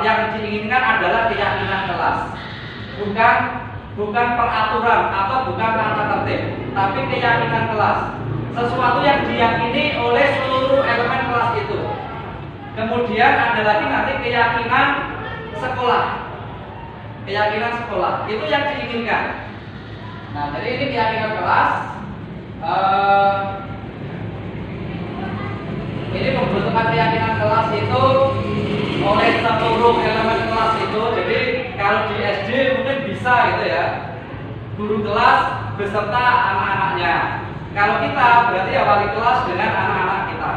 yang diinginkan adalah keyakinan kelas, bukan peraturan atau bukan tata tertib, tapi keyakinan kelas. sesuatu yang diyakini oleh seluruh elemen kelas itu. Kemudian ada lagi nanti keyakinan sekolah. Keyakinan sekolah itu yang diinginkan. Nah, jadi ini keyakinan kelas. Ini pembentukan keyakinan kelas itu oleh seluruh elemen kelas itu. Jadi kalau di SD mungkin bisa gitu ya, guru kelas beserta anak-anaknya. Kalau kita berarti ya wali kelas dengan anak-anak kita.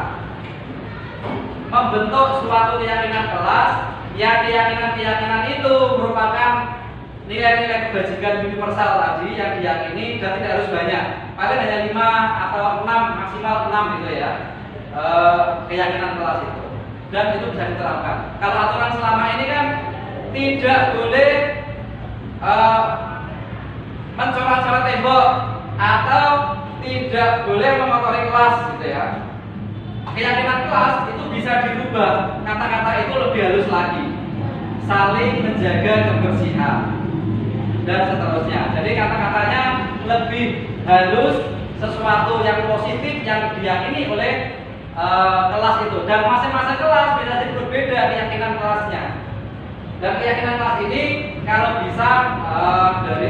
Membentuk suatu keyakinan kelas, ya keyakinan-keyakinan itu merupakan nilai-nilai kebajikan universal tadi yang diyakini dan tidak harus banyak. Paling hanya 5 atau 6, maksimal 6 gitu ya. Keyakinan kelas itu. Dan itu bisa diterapkan. Kalau aturan selama ini kan tidak boleh mencoret-coret tembok atau tidak boleh mengotori kelas gitu ya. Keyakinan kelas itu bisa dirubah, kata-kata itu lebih halus lagi, saling menjaga kebersihan dan seterusnya. Jadi kata-katanya lebih halus, sesuatu yang positif yang diyakini oleh kelas itu. Dan masing-masing kelas bisa jadi berbeda keyakinan kelasnya. Dan keyakinan kelas ini kalau bisa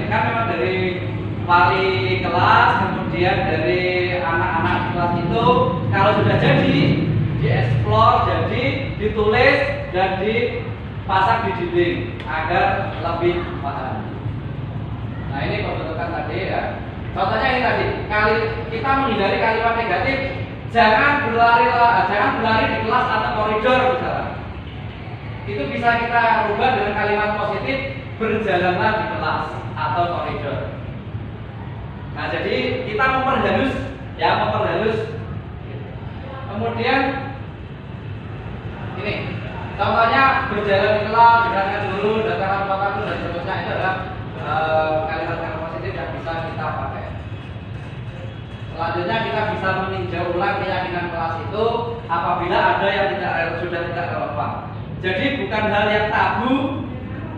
memang dari wali kelas, kemudian dari anak-anak kelas itu, kalau sudah jadi dieksplor, jadi ditulis dan dipasang di dinding agar lebih paham. Nah, ini pembentukan tadi ya. Contohnya ini tadi, kita menghindari kalimat negatif, jangan berlari di kelas atau koridor misalnya. Itu bisa kita rubah dengan kalimat positif, berjalanlah di kelas atau koridor. Nah, jadi kita memperhalus. Kemudian ini contohnya berjalan di kelas, dengarkan dulu, datangkan waktu dan seterusnya. Itu adalah kalimat-kalimat positif yang bisa kita pakai. Selanjutnya kita bisa meninjau ulang keyakinan kelas itu apabila ada yang sudah tidak relevan. Jadi bukan hal yang tabu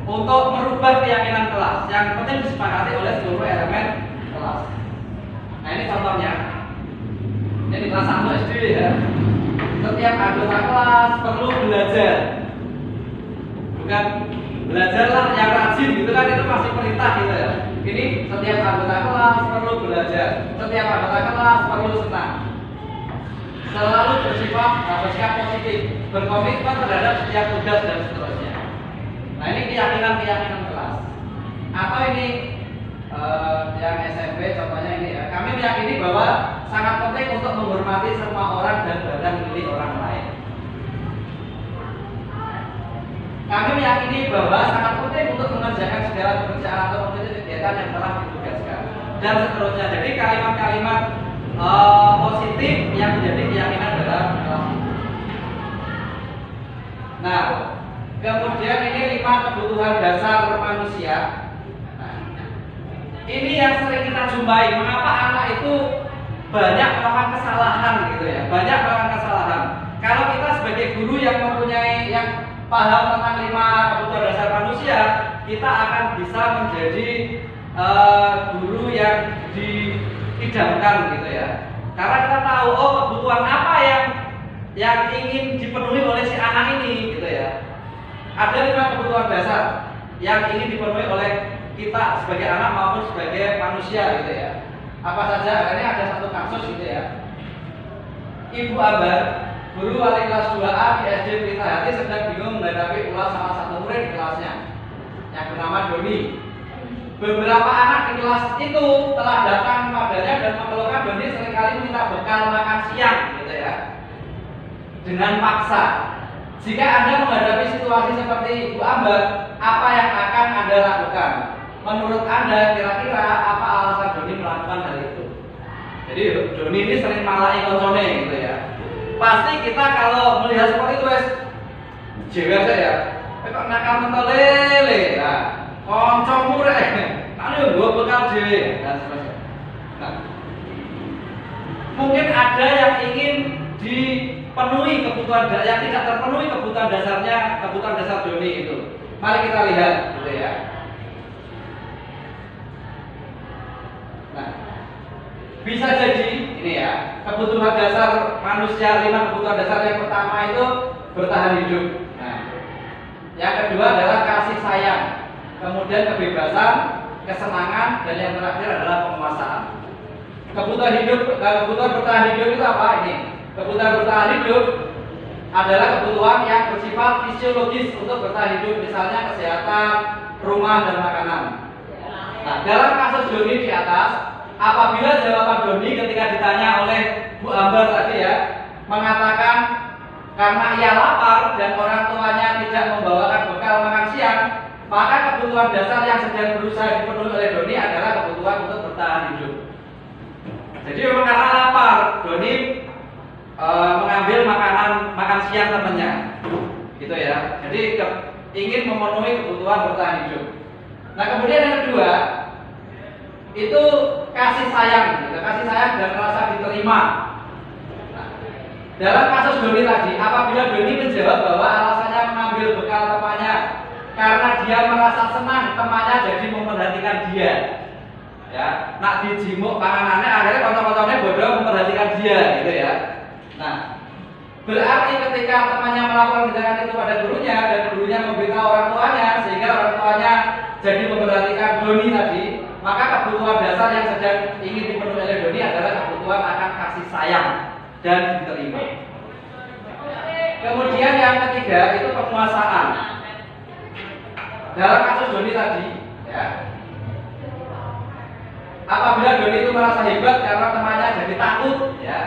untuk merubah keyakinan kelas. Yang penting disepakati oleh seluruh elemen kelas. Nah, ini contohnya. Ini kelas 1 SD ya. Setiap anggota kelas perlu belajar. Bukan belajarlah yang rajin gitu kan, itu masih perintah gitu ya. Ini setiap anggota kelas perlu belajar. Setiap anggota kelas perlu senang. Selalu bersikap positif, berkomitmen terhadap setiap tugas dan seterusnya. Nah, ini keyakinan kelas. Atau ini yang SMP contohnya ini ya. Kami meyakini bahwa sangat penting untuk menghormati semua orang dan barang milik orang lain. Kami meyakini bahwa sangat penting untuk mengerjakan segala pekerjaan atau kegiatan yang telah ditugaskan dan seterusnya. Jadi kalimat-kalimat positif yang menjadi keyakinan dalam kelas. Nah, kemudian ini 5 kebutuhan dasar manusia. Nah, ini yang sering kita jumpai. Mengapa anak itu banyak melakukan kesalahan gitu ya? Banyak melakukan kesalahan. Kalau kita sebagai guru yang mempunyai paham tentang 5 kebutuhan dasar manusia, kita akan bisa menjadi guru yang diidamkan gitu ya. Karena kita tahu kebutuhan apa yang ingin dipenuhi oleh si anak ini gitu ya. Ada 5 kebutuhan dasar yang ingin dipenuhi oleh kita sebagai anak maupun sebagai manusia gitu ya. Apa saja? Ini ada satu kasus gitu ya. Ibu Ambar, guru wali kelas 2A di SD Pelita Hati, sedang bingung menghadapi ulas salah satu murid di kelasnya yang bernama Doni. Beberapa anak di kelas itu telah datang padanya dan mengeluhkan Doni seringkali minta bekal makan siang gitu ya, dengan paksa. Jika Anda menghadapi situasi seperti Ibu Ambar, apa yang akan Anda lakukan? Menurut Anda kira-kira apa alasan Doni melakukan hal itu? Jadi Doni ini sering malahi koncone gitu ya. Pasti kita kalau melihat seperti itu jewer ya. Kok nakal mentol lele. Nah, kancamu rek. Anu gua bekal dhewe dan seterusnya. Nah, mungkin ada yang ingin dipenuhi kebutuhan yang tidak terpenuhi kebutuhan dasarnya, kebutuhan dasar Doni itu. Mari kita lihat gitu ya. Nah, bisa jadi Ini ya, kebutuhan dasar manusia, 5 kebutuhan dasar yang pertama itu bertahan hidup. Nah, yang kedua adalah kasih sayang, kemudian kebebasan, kesenangan, dan yang terakhir adalah penguasaan. Kebutuhan bertahan hidup itu apa ini? Kebutuhan bertahan hidup adalah kebutuhan yang bersifat fisiologis untuk bertahan hidup, misalnya kesehatan, rumah, dan makanan. Nah, dalam kasus Doni di atas, apabila jawaban Doni ketika ditanya oleh Bu Ambar tadi ya, mengatakan karena ia lapar dan orang tuanya tidak membawakan bekal makan siang, maka kebutuhan dasar yang sedang berusaha dipenuhi oleh Doni adalah kebutuhan untuk bertahan hidup. Jadi memang karena lapar, Doni mengambil makan siang temannya, gitu ya. Jadi ingin memenuhi kebutuhan bertahan hidup. Nah, kemudian yang kedua itu kasih sayang, gitu. Kasih sayang dan rasa diterima. Nah, dalam kasus Doni tadi, apabila Doni menjawab bahwa alasannya mengambil bekal temannya karena dia merasa senang temannya jadi memperhatikan dia, ya, nak dijimuk panganannya, akhirnya konco-konconya bodoh memperhatikan dia, gitu ya. Nah, berarti ketika temannya melakukan tindakan itu pada gurunya dan gurunya memberitahu orang tuanya sehingga orang tuanya jadi memperhatikan Doni tadi, maka kebutuhan dasar yang sedang ingin dipenuhi oleh Doni adalah kebutuhan akan kasih sayang dan diterima. Kemudian yang ketiga itu penguasaan. Dalam kasus Doni tadi, ya, apabila Doni itu merasa hebat karena temannya jadi takut, ya,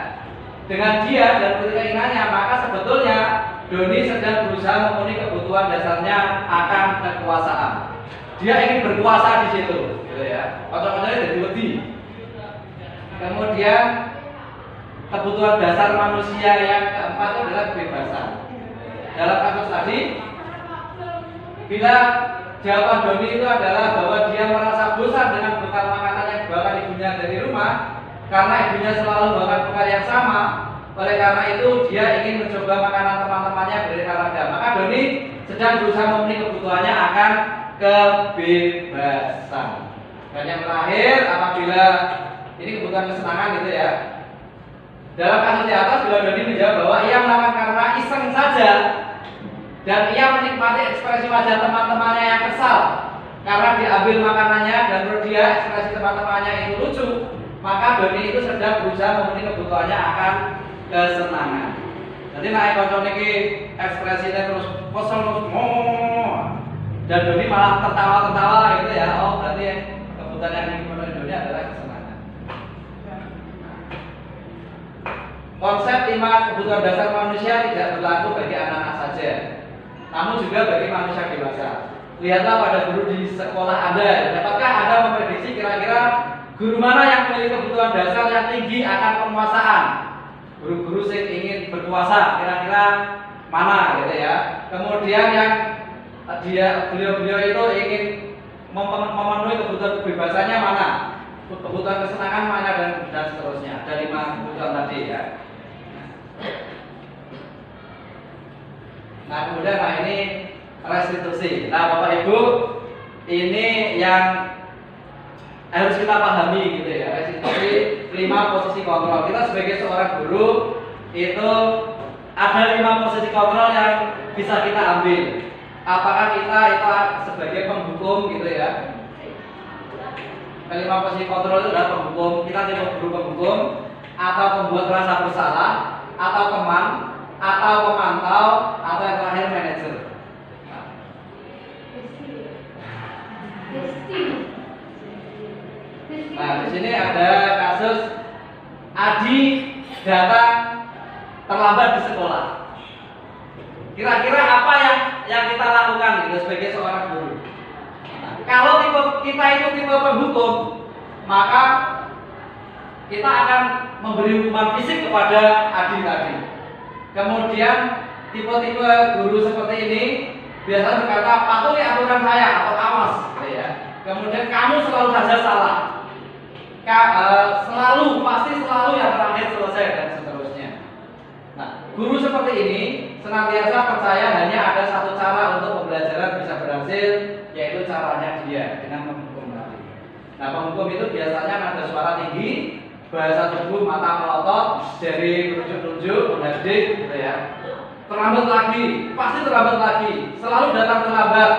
dengan dia dan keinginannya, maka sebetulnya Doni sedang berusaha memenuhi kebutuhan dasarnya akan kekuasaan. Dia ingin berkuasa di situ, gitu ya. Otak-otaknya jadi wedi. Kemudian kebutuhan dasar manusia yang keempat adalah kebebasan. Dalam kasus tadi, bila jawaban Doni itu adalah bahwa dia merasa bosan dengan bekal makanan yang dibawakan ibunya dari rumah, karena ibunya selalu membawakan bekal yang sama, oleh karena itu dia ingin mencoba makanan teman-temannya beraneka ragam. Maka Doni sedang berusaha memenuhi kebutuhannya akan kebebasan. Dan yang terakhir, apabila ini kebutuhan kesenangan gitu ya. Dalam kasus di atas, bila Doni menjawab bahwa ia melakukan karena iseng saja dan ia menikmati ekspresi wajah teman-temannya yang kesal karena diambil makanannya dan menurut dia ekspresi teman-temannya itu lucu, maka Doni itu sedang berusaha memenuhi kebutuhannya akan kesenangan. Jadi naik kocok niki ekspresinya terus kosong terus dan Doni malah tertawa-tertawa gitu ya. Oh, berarti kebutuhan yang dipenuhi Doni adalah kesenangan. Konsep 5 kebutuhan dasar manusia tidak berlaku bagi anak-anak saja, namun juga bagi manusia dewasa. Lihatlah pada guru di sekolah Anda. Dapatkah Anda memprediksi kira-kira guru mana yang memiliki kebutuhan dasar yang tinggi akan penguasaan? Guru-guru yang ingin berkuasa, kira-kira mana gitu ya. Kemudian yang beliau-beliau itu ingin memenuhi kebutuhan kebebasannya mana, kebutuhan kesenangan mana, dan seterusnya. Ada 5 kebutuhan tadi ya. Nah, kemudian ini restitusi. Nah, Bapak Ibu, ini yang harus kita pahami gitu ya. Restitusi 5 posisi kontrol. Kita sebagai seorang guru itu ada 5 posisi kontrol yang bisa kita ambil. Apakah kita itu sebagai penghukum gitu ya. 5 posisi kontrol itu adalah penghukum. Kita jadi guru penghukum atau pembuat rasa bersalah atau teman atau pemantau atau yang terakhir manajer. Nah, di sini ada kasus Adi datang terlambat di sekolah. Kira-kira apa yang kita lakukan gitu sebagai seorang guru? Nah, kalau kita itu tipe penghukum, maka kita akan memberi hukuman fisik kepada Adi tadi. Kemudian tipe-tipe guru seperti ini biasanya berkata patuhi aturan saya atau awas, gitu ya. Kemudian kamu selalu saja salah. Pasti selalu yang terakhir selesai dan seterusnya. Nah, guru seperti ini senantiasa percaya hanya ada satu cara untuk pembelajaran bisa berhasil, yaitu caranya dia dengan menghukum tadi. Nah, penghukum itu biasanya ada suara tinggi, bahasa tubuh, mata melotot, jari menunjuk-nunjuk, menghadap, gitu ya. Terlambat lagi, pasti terlambat lagi, selalu datang terlambat.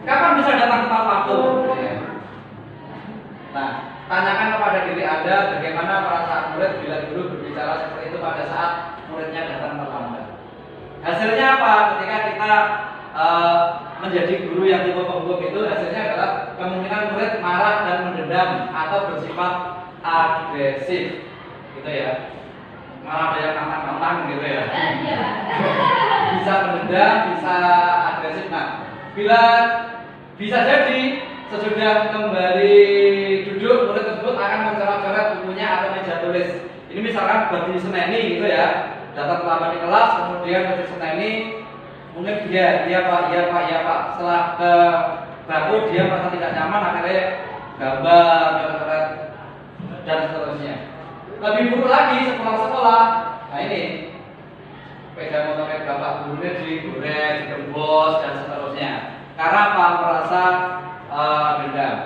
Kapan bisa datang tepat waktu? Gitu ya. Nah, tanyakan kepada diri Anda bagaimana perasaan murid bila guru berbicara seperti itu pada saat muridnya datang terlambat. Hasilnya apa? Ketika kita menjadi guru yang tipe penghukum itu, hasilnya adalah kemungkinan murid marah dan mendendam atau bersifat agresif, gitu ya. Malah ada yang nantang-nantang gitu ya. Bisa mendendam, bisa agresif. Nah, bila bisa jadi sesudah kembali duduk, murid tersebut akan mencoret-coret bukunya atau meja tulis. Ini misalkan bagi Seneni gitu ya, datang terlambat di kelas, kemudian bagi Seneni mungkin iya pak. Setelah ke baku dia merasa tidak nyaman, akhirnya gambar, coret-coret dan seterusnya. Lebih buruk lagi sepulang sekolah. Nah ini sepeda motor bapak gurunya digoreng, digembos dan seterusnya. Karena apa? Merasa dendam.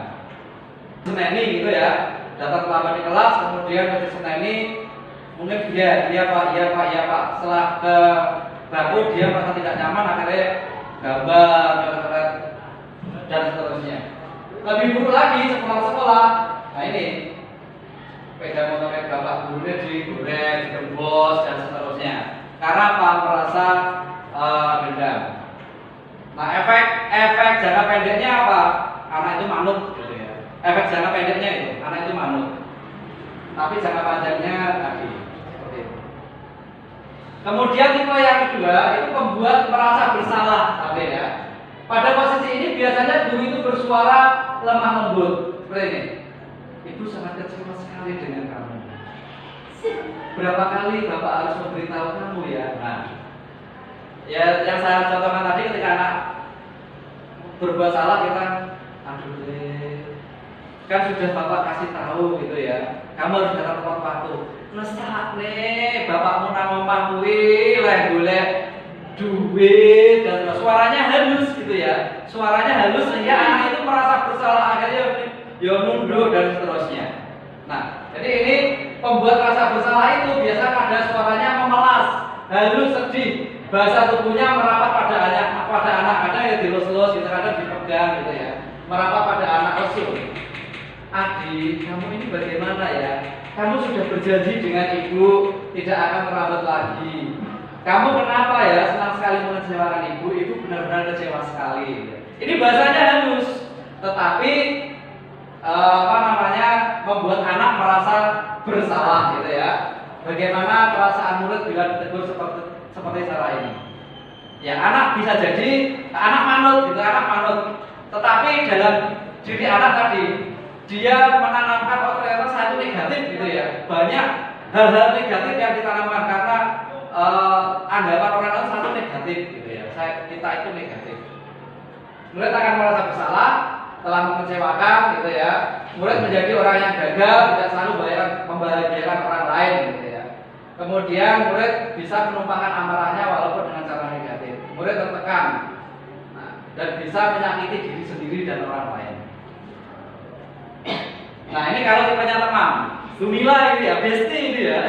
Seneni gitu ya, datang terlambat di kelas, kemudian bagi Seneni mungkin iya pak. Setelah ke baku dia merasa tidak nyaman, akhirnya gambar, coret-coret dan seterusnya. Lebih buruk lagi sepulang sekolah. Nah ini sepeda motor bapak gurunya digoreng, digembos dan seterusnya. Karena apa? Merasa dendam. Nah efek jangka pendeknya apa? Anak itu manut gitu ya. Efek jangka pendeknya itu anak itu manut. Tapi jangka panjangnya tadi seperti itu. Kemudian tipe yang kedua itu membuat merasa bersalah, tapi ya. Pada posisi ini biasanya guru itu bersuara lemah lembut seperti ini. Ibu sangat kecewa sekali dengan kamu. Berapa kali bapak harus memberitahu kamu ya? Nah, ya yang saya contohkan tadi ketika anak berbuat salah kita, aduh kan sudah bapak kasih tahu gitu ya. Kamu harus datang tepat waktu. Lesak nih, bapakmu nang kuwi leh golek duit dan suaranya halus gitu ya. Suaranya halus sehingga anak itu merasa bersalah, akhirnya ya nunduk dan seterusnya. Nah, jadi ini pembuat rasa bersalah itu biasanya ada suaranya memelas, halus, sedih, bahasa tubuhnya merapat pada anak, ada yang dilus-lus gitu, ada dipegang gitu ya, merapat pada anak lesu. Adik, kamu ini bagaimana ya? Kamu sudah berjanji dengan ibu tidak akan terlambat lagi. Kamu kenapa ya senang sekali mengecewakan ibu? Ibu benar-benar kecewa sekali. Ini bahasanya halus, tetapi membuat anak merasa bersalah gitu ya. Bagaimana perasaan murid bila ditegur seperti cara ini? Ya anak bisa jadi anak manut gitu, anak manut. Tetapi dalam diri anak tadi dia menanamkan ternyata satu negatif gitu ya. Banyak hal-hal negatif yang ditanamkan karena anggapan orang lain satu negatif gitu ya. Kita itu negatif. Murid akan merasa bersalah, telah mengecewakan gitu ya. Murid menjadi orang yang gagal, tidak selalu membahagiakan orang lain gitu ya. Kemudian murid bisa menumpahkan amarahnya walaupun dengan cara negatif. Murid tertekan dan bisa menyakiti diri sendiri dan orang lain. Nah ini kalau tipenya teman, Gumila ini ya, bestie ini ya.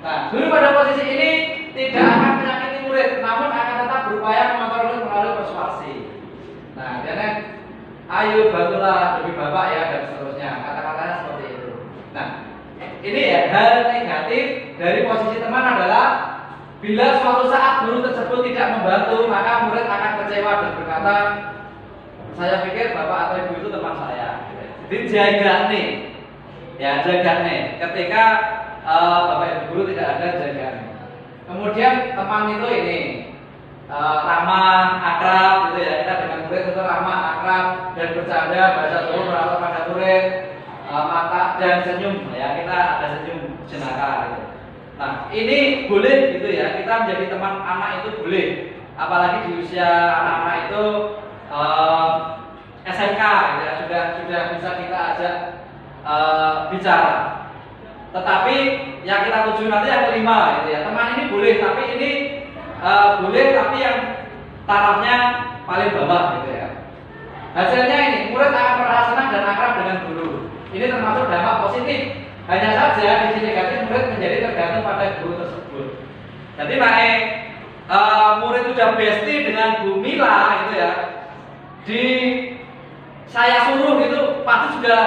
Nah, guru pada posisi ini tidak akan menyakiti murid, namun akan tetap berupaya mengontrol murid melalui persuasi. Nah, karena ayo bantulah demi bapak ya dan seterusnya, kata-katanya seperti itu. Nah, ini ya hal negatif dari posisi teman adalah bila suatu saat guru tersebut tidak membantu, maka murid akan kecewa dan berkata, saya pikir bapak atau ibu itu teman saya. Jadi jaga nih, ya jaga nih. Ketika bapak ibu guru tidak ada, jaga nih. Kemudian teman itu ini ramah, akrab gitu ya. Kita dengan murid itu ramah, akrab dan bercanda, bahasa tubuh merawat pada murid, mata dan senyum ya. Kita ada senyum jenaka gitu. Nah ini boleh gitu ya. Kita menjadi teman anak itu boleh. Apalagi di usia anak-anak itu SMK ya, sudah bisa kita ajak bicara. Tetapi yang kita tuju nanti yang kelima gitu ya. Teman ini boleh, tapi ini boleh tapi yang tarafnya paling bawah gitu ya. Hasilnya ini murid akan merasa senang dan akrab dengan guru. Ini termasuk dampak positif. Hanya saja di sisi negatif murid menjadi tergantung pada guru tersebut. Jadi naik murid udah bestie dengan Bu Mila gitu ya, di saya suruh gitu pasti juga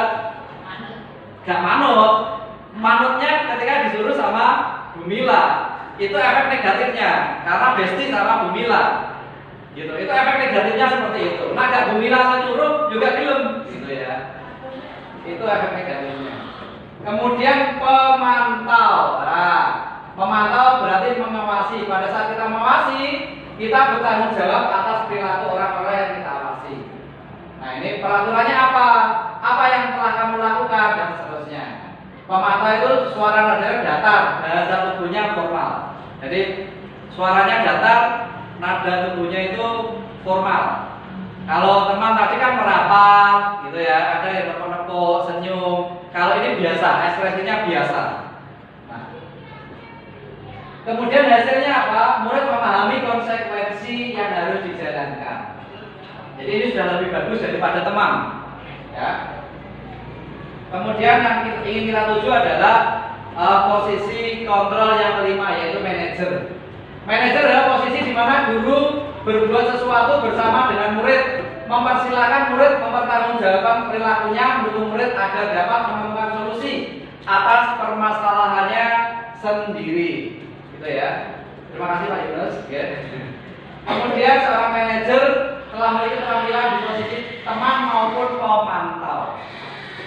gak manut. Manutnya ketika disuruh sama Bu Mila, itu efek negatifnya karena bestie sama Bu Mila gitu. Itu efek negatifnya seperti itu. Nah gak Bu Mila saya suruh juga dilem gitu ya. Itu efek negatifnya. Kemudian pemantau. Nah, memantau berarti mengawasi. Pada saat kita mengawasi, kita bertanggung jawab atas perilaku orang-orang yang kita awasi. Nah, ini peraturannya apa? Apa yang telah kamu lakukan dan seterusnya. Pemantau itu suara nadanya datar, bahasa tubuhnya formal. Jadi suaranya datar, nada tubuhnya itu formal. Kalau teman tadi kan merapat, gitu ya, ada yang nepuk-nepuk, senyum. Kalau ini biasa, ekspresinya biasa. Nah, kemudian hasilnya apa? Murid memahami konsekuensi yang harus dijalankan. Jadi ini sudah lebih bagus daripada teman. Ya. Kemudian yang ingin kita tuju adalah posisi kontrol yang kelima, yaitu manajer. Manajer adalah posisi di mana guru berbuat sesuatu bersama dengan murid, mempersilahkan murid mempertanggungjawabkan perilakunya, mendukung murid agar dapat menemukan solusi atas permasalahannya sendiri, gitu ya. Terima kasih Pak Yunus. Ya. Kemudian seorang manajer telah memiliki keterampilan di posisi teman maupun pemantau.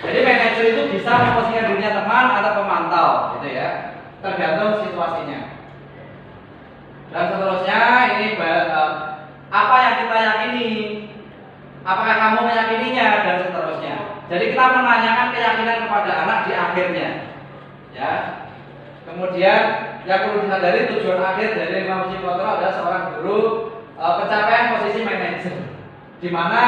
Jadi manajer itu bisa memposisikan dirinya teman atau pemantau, gitu ya, tergantung situasinya. Dan seterusnya ini apa yang kita yakini, apakah kamu meyakininya dan seterusnya. Jadi kita menanyakan keyakinan kepada anak di akhirnya, ya. Kemudian yang perlu disadari tujuan akhir dari 5 posisi kontrol adalah seorang guru pencapaian posisi manajer, di mana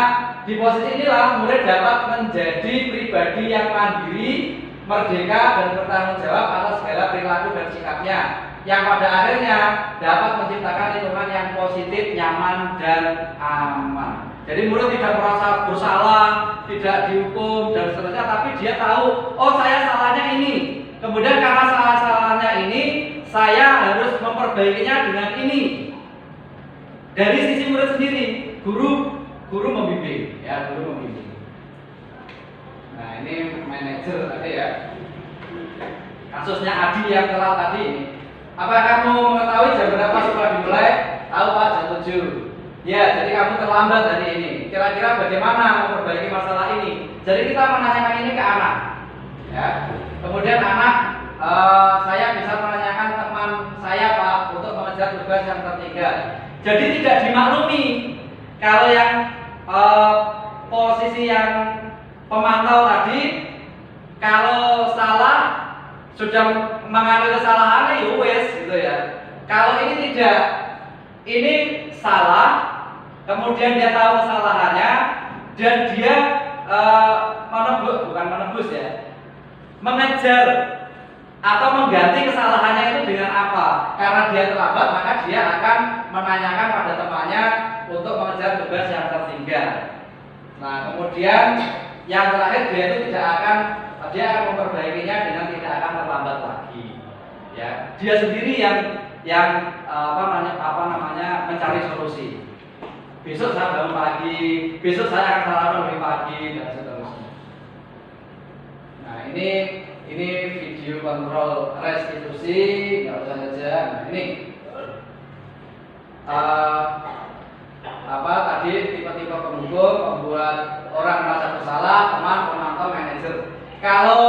di posisi inilah murid dapat menjadi pribadi yang mandiri, merdeka dan bertanggung jawab atas segala perilaku dan sikapnya, yang pada akhirnya dapat menciptakan lingkungan yang positif, nyaman, dan aman. Jadi murid tidak merasa bersalah, tidak dihukum dan seterusnya, tapi dia tahu, oh saya salahnya ini. Kemudian karena salah-salahnya ini, saya harus memperbaikinya dengan ini. Dari sisi murid sendiri, guru membimbing, ya, guru membimbing. Nah ini manajer tadi ya. Kasusnya Adi yang telat tadi ini. Apa kamu mengetahui jam berapa sekolah dimulai? Tahu Pak, jam 7. Ya, jadi kamu terlambat hari ini. Kira-kira bagaimana memperbaiki masalah ini? Jadi kita menanyakan ini ke anak. Ya. Kemudian anak, saya bisa menanyakan teman saya Pak untuk mengejar tugas yang tertinggal. Jadi tidak dimaklumi kalau yang posisi yang pemantau tadi, kalau salah sudah mengambil kesalahan ya wes gitu ya. Kalau ini tidak, ini salah, kemudian dia tahu kesalahannya dan dia menebus ya, mengejar atau mengganti kesalahannya itu dengan apa? Karena dia terlambat, maka dia akan menanyakan pada temannya untuk mengejar tugas yang tertinggal. Nah, kemudian yang terakhir dia itu dia akan memperbaikinya dengan tidak akan terlambat lagi. Ya, dia sendiri yang mencari solusi. Besok saya bangun pagi, besok saya akan sarapan lebih pagi dan seterusnya. Nah, ini video kontrol restitusi, nggak usah saja. Nah, ini tadi tipe-tipe penghukum, membuat orang merasa bersalah, teman, pemantau, manajer. Kalau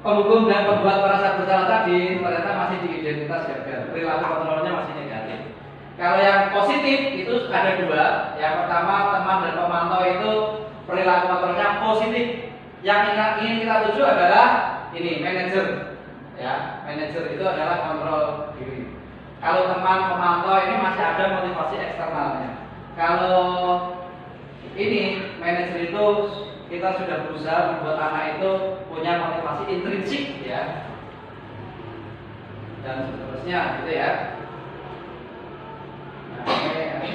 penghukum dan pembuat merasa bersalah tadi ternyata masih di identitas gagal, perilaku kontrolnya masih negatif. Kalau yang positif itu ada dua. Yang pertama, teman dan pemantau itu perilaku kontrolnya positif. Yang ingin kita tuju adalah ini manajer. Ya, manajer itu adalah kontrol diri. Kalau teman pemantau ini masih ada motivasi eksternalnya. Kalau ini manajer itu kita sudah berusaha membuat anak itu punya motivasi intrinsik ya, dan seterusnya gitu ya. Nah, ini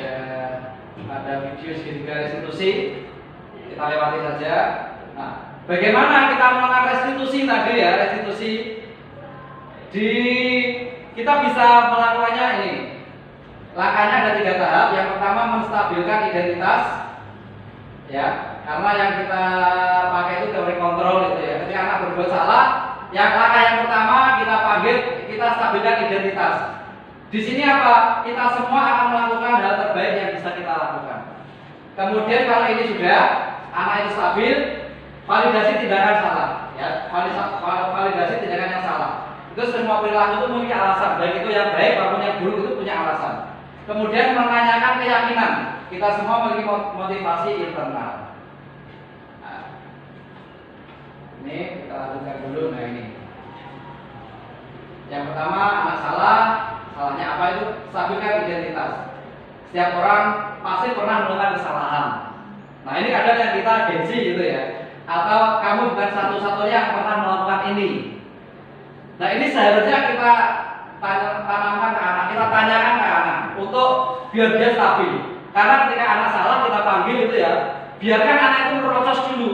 ada video segitiga restitusi, kita lewati saja. Nah, Bagaimana kita melakukan restitusi tadi ya, restitusi kita bisa melakukannya ini. Langkahnya ada 3 tahap. Yang pertama menstabilkan identitas, ya, karena yang kita pakai itu teori kontrol itu ya. Ketika anak berbuat salah, langkah yang pertama kita panggil, kita stabilkan identitas. Di sini apa? Kita semua akan melakukan hal terbaik yang bisa kita lakukan. Kemudian kalau ini sudah, anak itu stabil, validasi tindakan salah, ya, validasi tindakan yang salah. Itu semua perilaku itu memiliki alasan, baik itu yang baik maupun yang buruk itu punya alasan. Kemudian menanyakan keyakinan, kita semua memiliki motivasi internal. Nah, ini kita lanjutkan dulu. Nah ini, yang pertama anak salah, salahnya apa itu? Stabilkan identitas. Setiap orang pasti pernah melakukan kesalahan. Nah ini kadang yang kita gengsi gitu ya. Atau kamu bukan satu-satunya yang pernah melakukan ini. Nah ini seharusnya kita tanamkan ke anak, kita tanyakan ke anak untuk biar dia stabil. Karena ketika anak salah kita panggil itu ya, biarkan anak itu merocos dulu,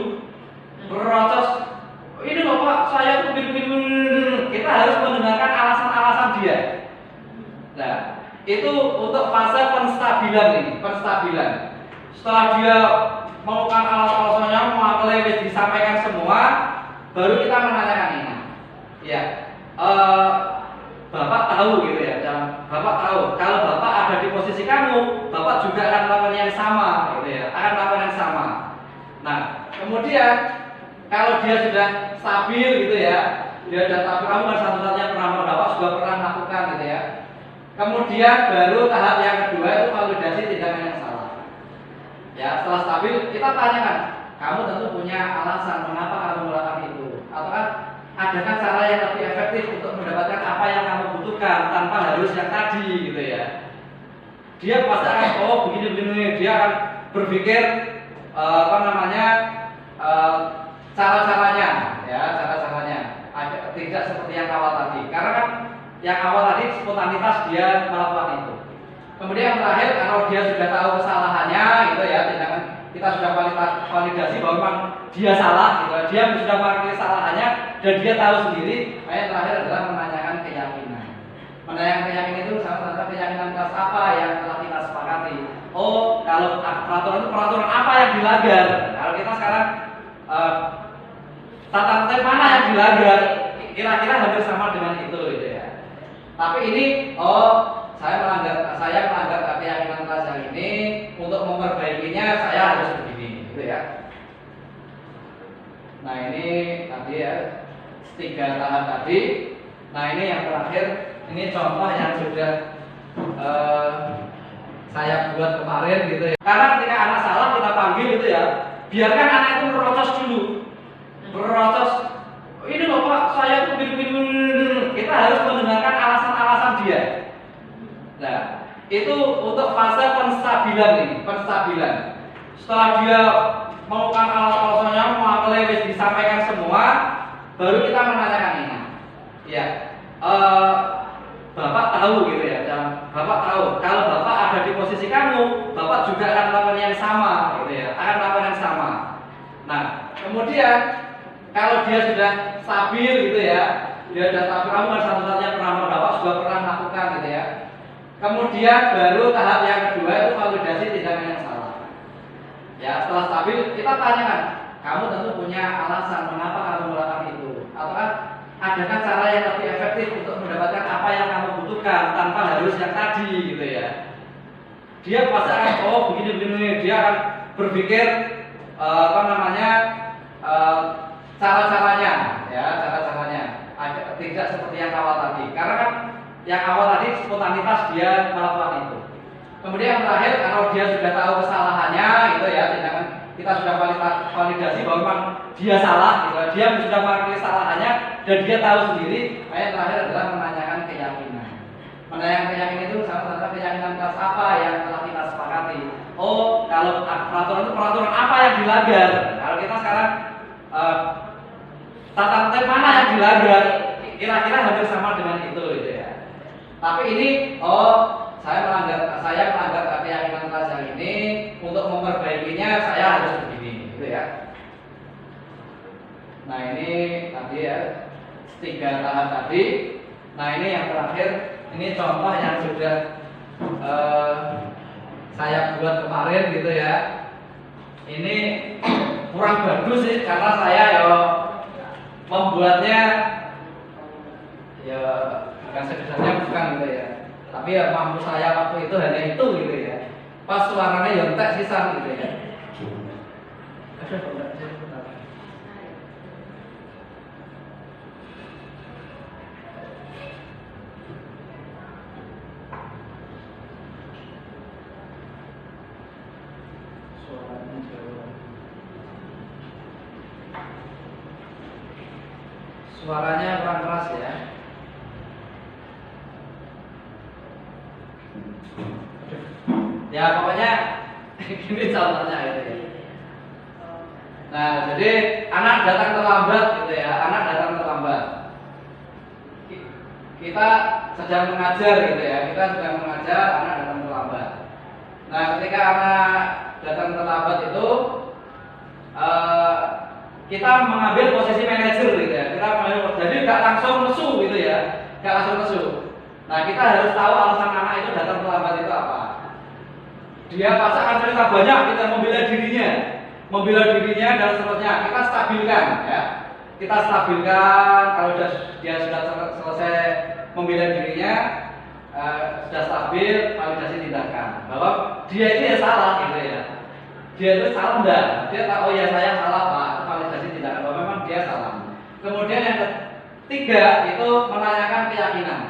merocos. Ini loh Pak, saya tuh begini. Kita harus mendengarkan alasan-alasan dia. Nah itu untuk fase penstabilan ini, penstabilan. Setelah dia melakukan alasan-alasannya, mengamalkan disampaikan semua, baru kita menanyakan ini. Ya, Bapak tahu gitu ya, Bapak tahu kalau Bapak ada di posisi kamu, Bapak juga akan melakukan yang sama, gitu ya, akan melakukan yang sama. Nah, kemudian kalau dia sudah stabil gitu ya, dia sudah stabil, kamu kan satu-satunya pernah Bapak sudah pernah melakukan gitu ya. Kemudian baru tahap yang kedua itu validasi tindakan yang salah. Ya, setelah stabil kita tanyakan, kamu tentu punya alasan mengapa kamu melakukan itu, atau kan adakah cara yang lebih efektif untuk mendapatkan apa yang kamu butuhkan tanpa harus yang tadi gitu ya. Dia pasti akan begini, dia akan berpikir cara-caranya ya, cara-caranya tidak seperti yang awal tadi. Karena kan yang awal tadi spontanitas dia melakukan itu. Kemudian yang terakhir, kalau dia sudah tahu kesalahannya gitu ya, tindakan kita sudah validasi bahwa memang dia salah gitu, dia sudah mengakui kesalahannya dan dia tahu sendiri. Yang terakhir adalah menanyakan keyakinan. Menanyakan keyakinan itu salah satu keyakinan kelas apa yang telah kita sepakati. Oh, kalau peraturan itu peraturan apa yang dilanggar? Kalau kita sekarang tata tertib mana yang dilanggar? Kira-kira hampir sama dengan itu gitu ya. Tapi ini saya melanggar keyakinan kelas yang ini, untuk memperbaikinya saya harus begini gitu ya. Nah ini tadi ya 3 tahap tadi. Nah ini yang terakhir, ini contoh yang sudah saya buat kemarin gitu ya. Karena ketika anak salah kita panggil gitu ya, biarkan anak itu merocos dulu, merocos. Ini loh Pak, saya tuh begini. Kita harus mendengarkan alasan-alasan dia. Nah itu untuk fase penstabilan ini, penstabilan. Setelah dia melakukan alasan-alasannya, mengamalkan disampaikan semua, baru kita menanyakan ini. Ya, Bapak tahu gitu ya, Bapak tahu kalau Bapak ada di posisi kamu, Bapak juga akan melakukan yang sama, gitu ya, akan melakukan yang sama. Nah, kemudian kalau dia sudah stabil gitu ya, dia sudah stabil, kamu kan satu-satunya pernah Bapak sudah pernah melakukan gitu ya. Kemudian baru tahap yang kedua itu validasi tindakan yang salah. Ya, setelah stabil kita tanyakan, kamu tentu punya alasan mengapa kamu melakukan itu, atau kan adakah cara yang lebih efektif untuk mendapatkan apa yang kamu butuhkan tanpa harus yang tadi gitu ya. Dia pasti akan begini, dia akan berpikir cara-caranya ya, cara-caranya tidak seperti yang awal tadi. Karena kan yang awal tadi spontanitas dia melakukan itu. Kemudian yang terakhir, kalau dia sudah tahu kesalahannya gitu ya, tindakan kita sudah validasi bahwa memang dia salah gitu, dia sudah mengakui kesalahannya dan dia tahu sendiri. Yang terakhir adalah menanyakan keyakinan. Menanyakan keyakinan itu salah satu keyakinan kelas apa yang telah kita sepakati. Oh, kalau peraturan itu peraturan apa yang dilanggar? Kalau kita sekarang tata tertib mana yang dilanggar? Kira-kira hampir sama dengan itu gitu ya. Tapi ini saya melanggar keyakinan kelas yang ini, untuk memperbaikinya saya harus begini gitu ya. Nah ini tadi ya 3 tahap tadi. Nah ini yang terakhir, ini contoh yang sudah saya buat kemarin gitu ya. Ini kurang bagus sih karena saya membuatnya ya bukan sebenarnya bukan gitu ya. Tapi ya mampu saya waktu itu hanya itu gitu ya. Pas suaranya yontek sisa gitu ya. Suaranya kurang keras ya. Ya pokoknya ini contohnya itu ya. Nah jadi anak datang terlambat gitu ya, anak datang terlambat. Kita sedang mengajar gitu ya, kita sedang mengajar, anak datang terlambat. Nah ketika anak datang terlambat itu kita mengambil posisi manajer gitu ya. Jadi nggak langsung nesu gitu ya, nggak langsung nesu. Nah kita harus tahu alasan anak itu datang terlambat itu apa. Dia pasti akan cerita banyak, kita membela dirinya dan seterusnya. Kita stabilkan ya. Kita stabilkan kalau dia sudah selesai membela dirinya, sudah stabil, validasi tindakan bahwa dia ini ya salah gitu ya. Dia itu salah enggak? Dia tahu oh ya saya salah Pak, validasi tindakan bahwa memang dia salah. Kemudian yang ketiga itu menanyakan keyakinan.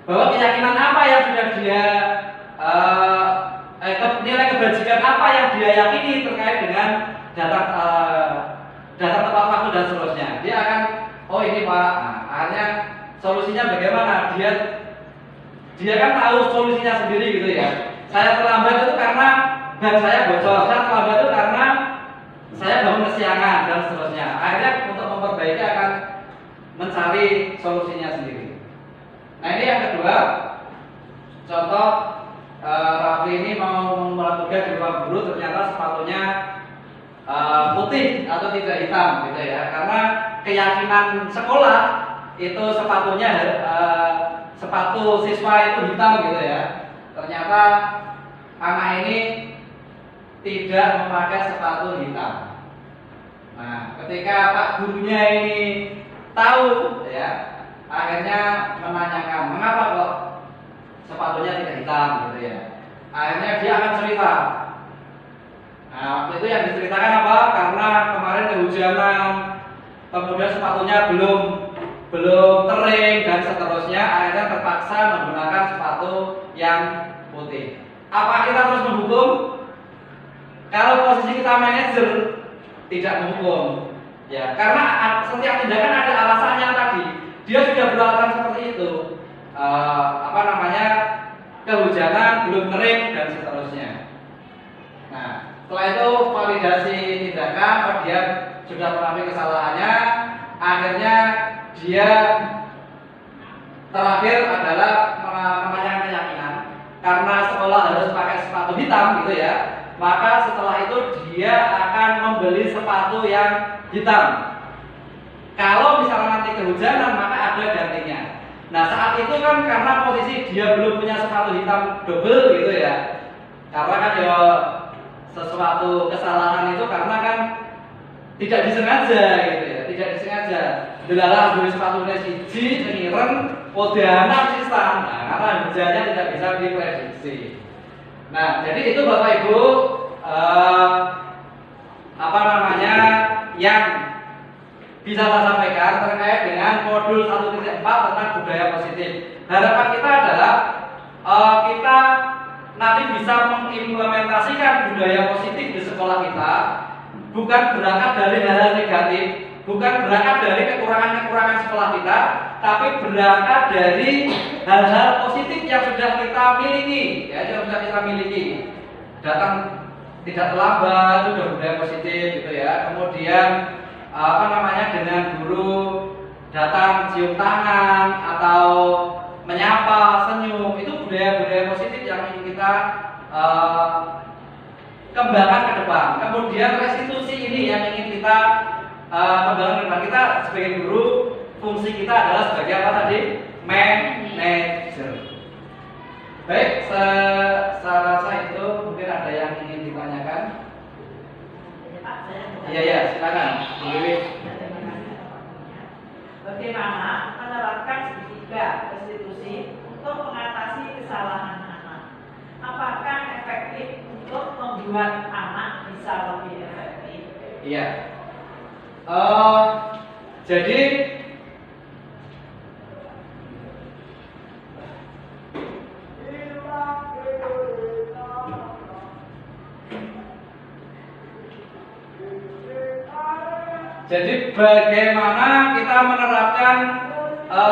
Bahwa keyakinan apa yang sudah dia nilai kebajikan apa yang dia yakini terkait dengan data tepat waktu dan seterusnya. Dia akan oh ini Pak, nah, akhirnya solusinya bagaimana? Dia kan tahu solusinya sendiri gitu ya. Saya terlambat itu karena ban saya bocor, saya terlambat itu karena saya bangun kesiangan dan seterusnya. Akhirnya untuk memperbaiki akan mencari solusinya sendiri. Nah ini yang kedua, contoh Rafli ini mau melakukan di ruang guru, ternyata sepatunya putih atau tidak hitam gitu ya. Karena keyakinan sekolah itu sepatu siswa itu hitam gitu ya. Ternyata anak ini tidak memakai sepatu hitam. Nah, ketika Pak gurunya ini tahu ya, akhirnya menanyakan mengapa kok sepatunya tidak hitam gitu ya. Akhirnya dia akan cerita. Nah, waktu itu yang diceritakan apa? Karena kemarin kehujanan, kemudian sepatunya belum kering dan seterusnya, akhirnya terpaksa menggunakan sepatu yang putih. Apa kita terus menghukum? Kalau posisi kita manajer, tidak menghukum. Ya, karena setiap tindakan ada alasannya tadi. Dia sudah beralasan seperti itu. Kehujanan, belum kering dan seterusnya. Nah, setelah itu validasi tindakan, dia sudah mengakui kesalahannya. Akhirnya dia terakhir adalah menanyakan keyakinan. Karena sekolah harus pakai sepatu hitam gitu ya, maka setelah itu dia akan membeli sepatu yang hitam. Kalau misalnya nanti kehujanan, maka ada gantinya. Nah saat itu kan karena posisi dia belum punya sepatu hitam double gitu ya. Karena kan ya sesuatu kesalahan itu karena kan tidak disengaja gitu ya, tidak disengaja. Delalah beli sepatunya siji, ngiren, podana sisan. Nah karena hujannya tidak bisa diprediksi. Nah jadi itu Bapak Ibu yang bisa saya sampaikan terkait dengan modul 1.4 tentang budaya positif. Harapan kita adalah kita nanti bisa mengimplementasikan budaya positif di sekolah kita, bukan berangkat dari hal-hal negatif, bukan berangkat dari kekurangan-kekurangan sekolah kita, tapi berangkat dari hal-hal positif yang sudah kita miliki, ya, yang sudah kita miliki. Datang tidak terlambat, itu sudah budaya positif gitu ya. Kemudian dengan guru datang cium tangan atau menyapa, senyum, itu budaya-budaya positif yang ingin kita kembangkan ke depan. Kemudian restitusi ini yang ingin kita pembangunan depan kita sebagai guru, fungsi kita adalah sebagai apa tadi? Manager. Baik, saya rasa itu mungkin ada yang ingin ditanyakan. Iya, silakan. Bu Wiwi. Bagaimana menerapkan segitiga restitusi untuk mengatasi kesalahan anak? Apakah efektif untuk membuat anak bisa lebih efektif? Iya. Jadi bagaimana kita menerapkan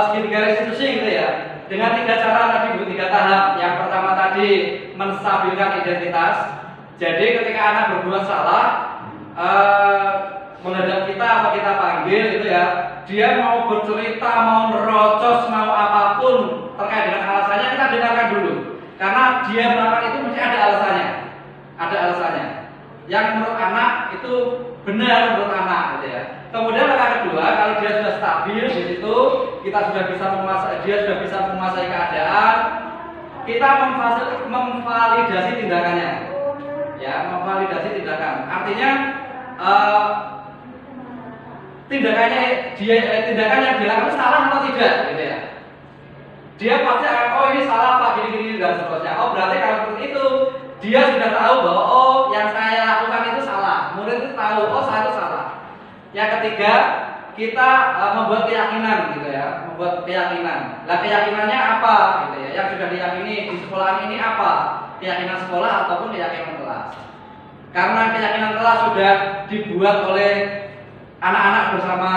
segitiga restitusi gitu ya? Dengan 3 cara tadi Bu, 3 tahap. Yang pertama tadi menstabilkan identitas. Jadi ketika anak berbuat salah, menghadap kita atau kita panggil gitu ya, dia mau bercerita, mau nerocos, mau apapun terkait dengan alasannya, kita dengarkan dulu. Karena dia melakukan itu mesti ada alasannya. Ada alasannya. Yang menurut anak itu benar menurut anak gitu ya. Kemudian langkah kedua, kalau dia sudah stabil di situ, kita sudah bisa menguasai, dia sudah bisa menguasai keadaan, kita memvalidasi tindakannya. Ya, memvalidasi tindakan. Artinya tindakan yang dilakukan salah atau tidak gitu ya. Dia pasti akan, oh ini salah Pak, gini dan seterusnya. Oh berarti kalau seperti itu dia sudah tahu bahwa oh yang saya lakukan itu salah. Murid itu tahu oh saya itu salah. Yang ketiga, kita membuat keyakinan gitu ya, membuat keyakinan. Lah keyakinannya apa gitu ya? Yang sudah diyakini di sekolah ini apa? Keyakinan sekolah ataupun keyakinan kelas. Karena keyakinan kelas sudah dibuat oleh anak-anak bersama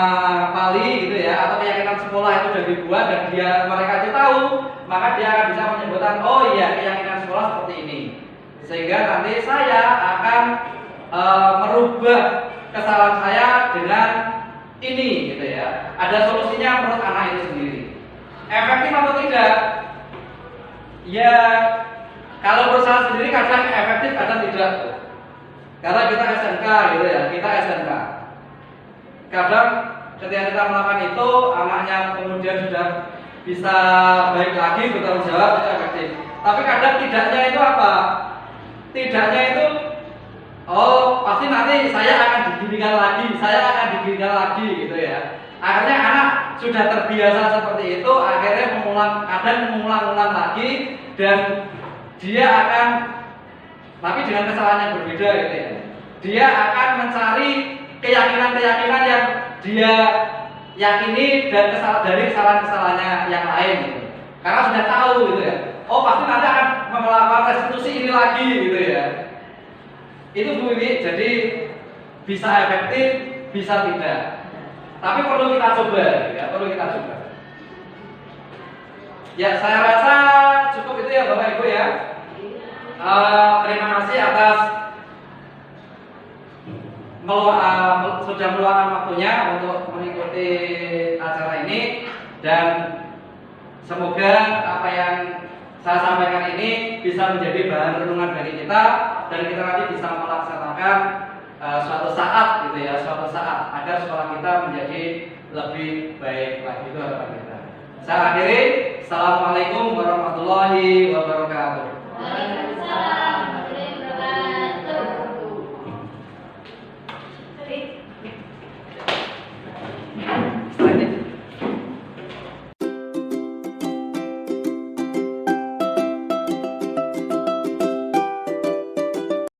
Pali gitu ya, atau keyakinan sekolah itu sudah dibuat dan mereka itu tahu, maka dia akan bisa menyebutkan oh iya keyakinan sekolah seperti ini. Sehingga nanti saya akan merubah kesalahan saya dengan ini gitu ya. Ada solusinya menurut anak itu sendiri. Efektif atau tidak? Ya kalau berusaha sendiri kadang efektif kadang tidak. Karena kita SMK gitu ya, kita SMK. Kadang ketika kita melakukan itu, anaknya kemudian sudah bisa baik lagi, bertanggung jawab, itu efektif. Tapi kadang tidaknya itu apa? Tidaknya itu, oh pasti nanti saya akan diginikan lagi gitu ya. Akhirnya anak sudah terbiasa seperti itu, akhirnya mengulang-ulang lagi dan dia akan, tapi dengan kesalahan yang berbeda gitu ya. Dia akan mencari keyakinan-keyakinan yang dia yakini dan dari kesalahan-kesalahannya yang lain gitu. Karena sudah tahu gitu ya. Oh pasti nanti akan melakukan restitusi ini lagi gitu ya. Itu Bu Wiwi, jadi bisa efektif, bisa tidak. Tapi perlu kita coba ya, perlu kita coba. Ya, saya rasa cukup itu ya Bapak Ibu ya. Terima kasih atas sudah meluangkan waktunya untuk mengikuti acara ini dan semoga apa yang saya sampaikan ini bisa menjadi bahan renungan bagi kita dan kita nanti bisa melaksanakan suatu saat gitu ya, suatu saat agar sekolah kita menjadi lebih baik lagi, itu harapan kita. Saya akhiri. Assalamualaikum warahmatullahi wabarakatuh. Waalaikumsalam.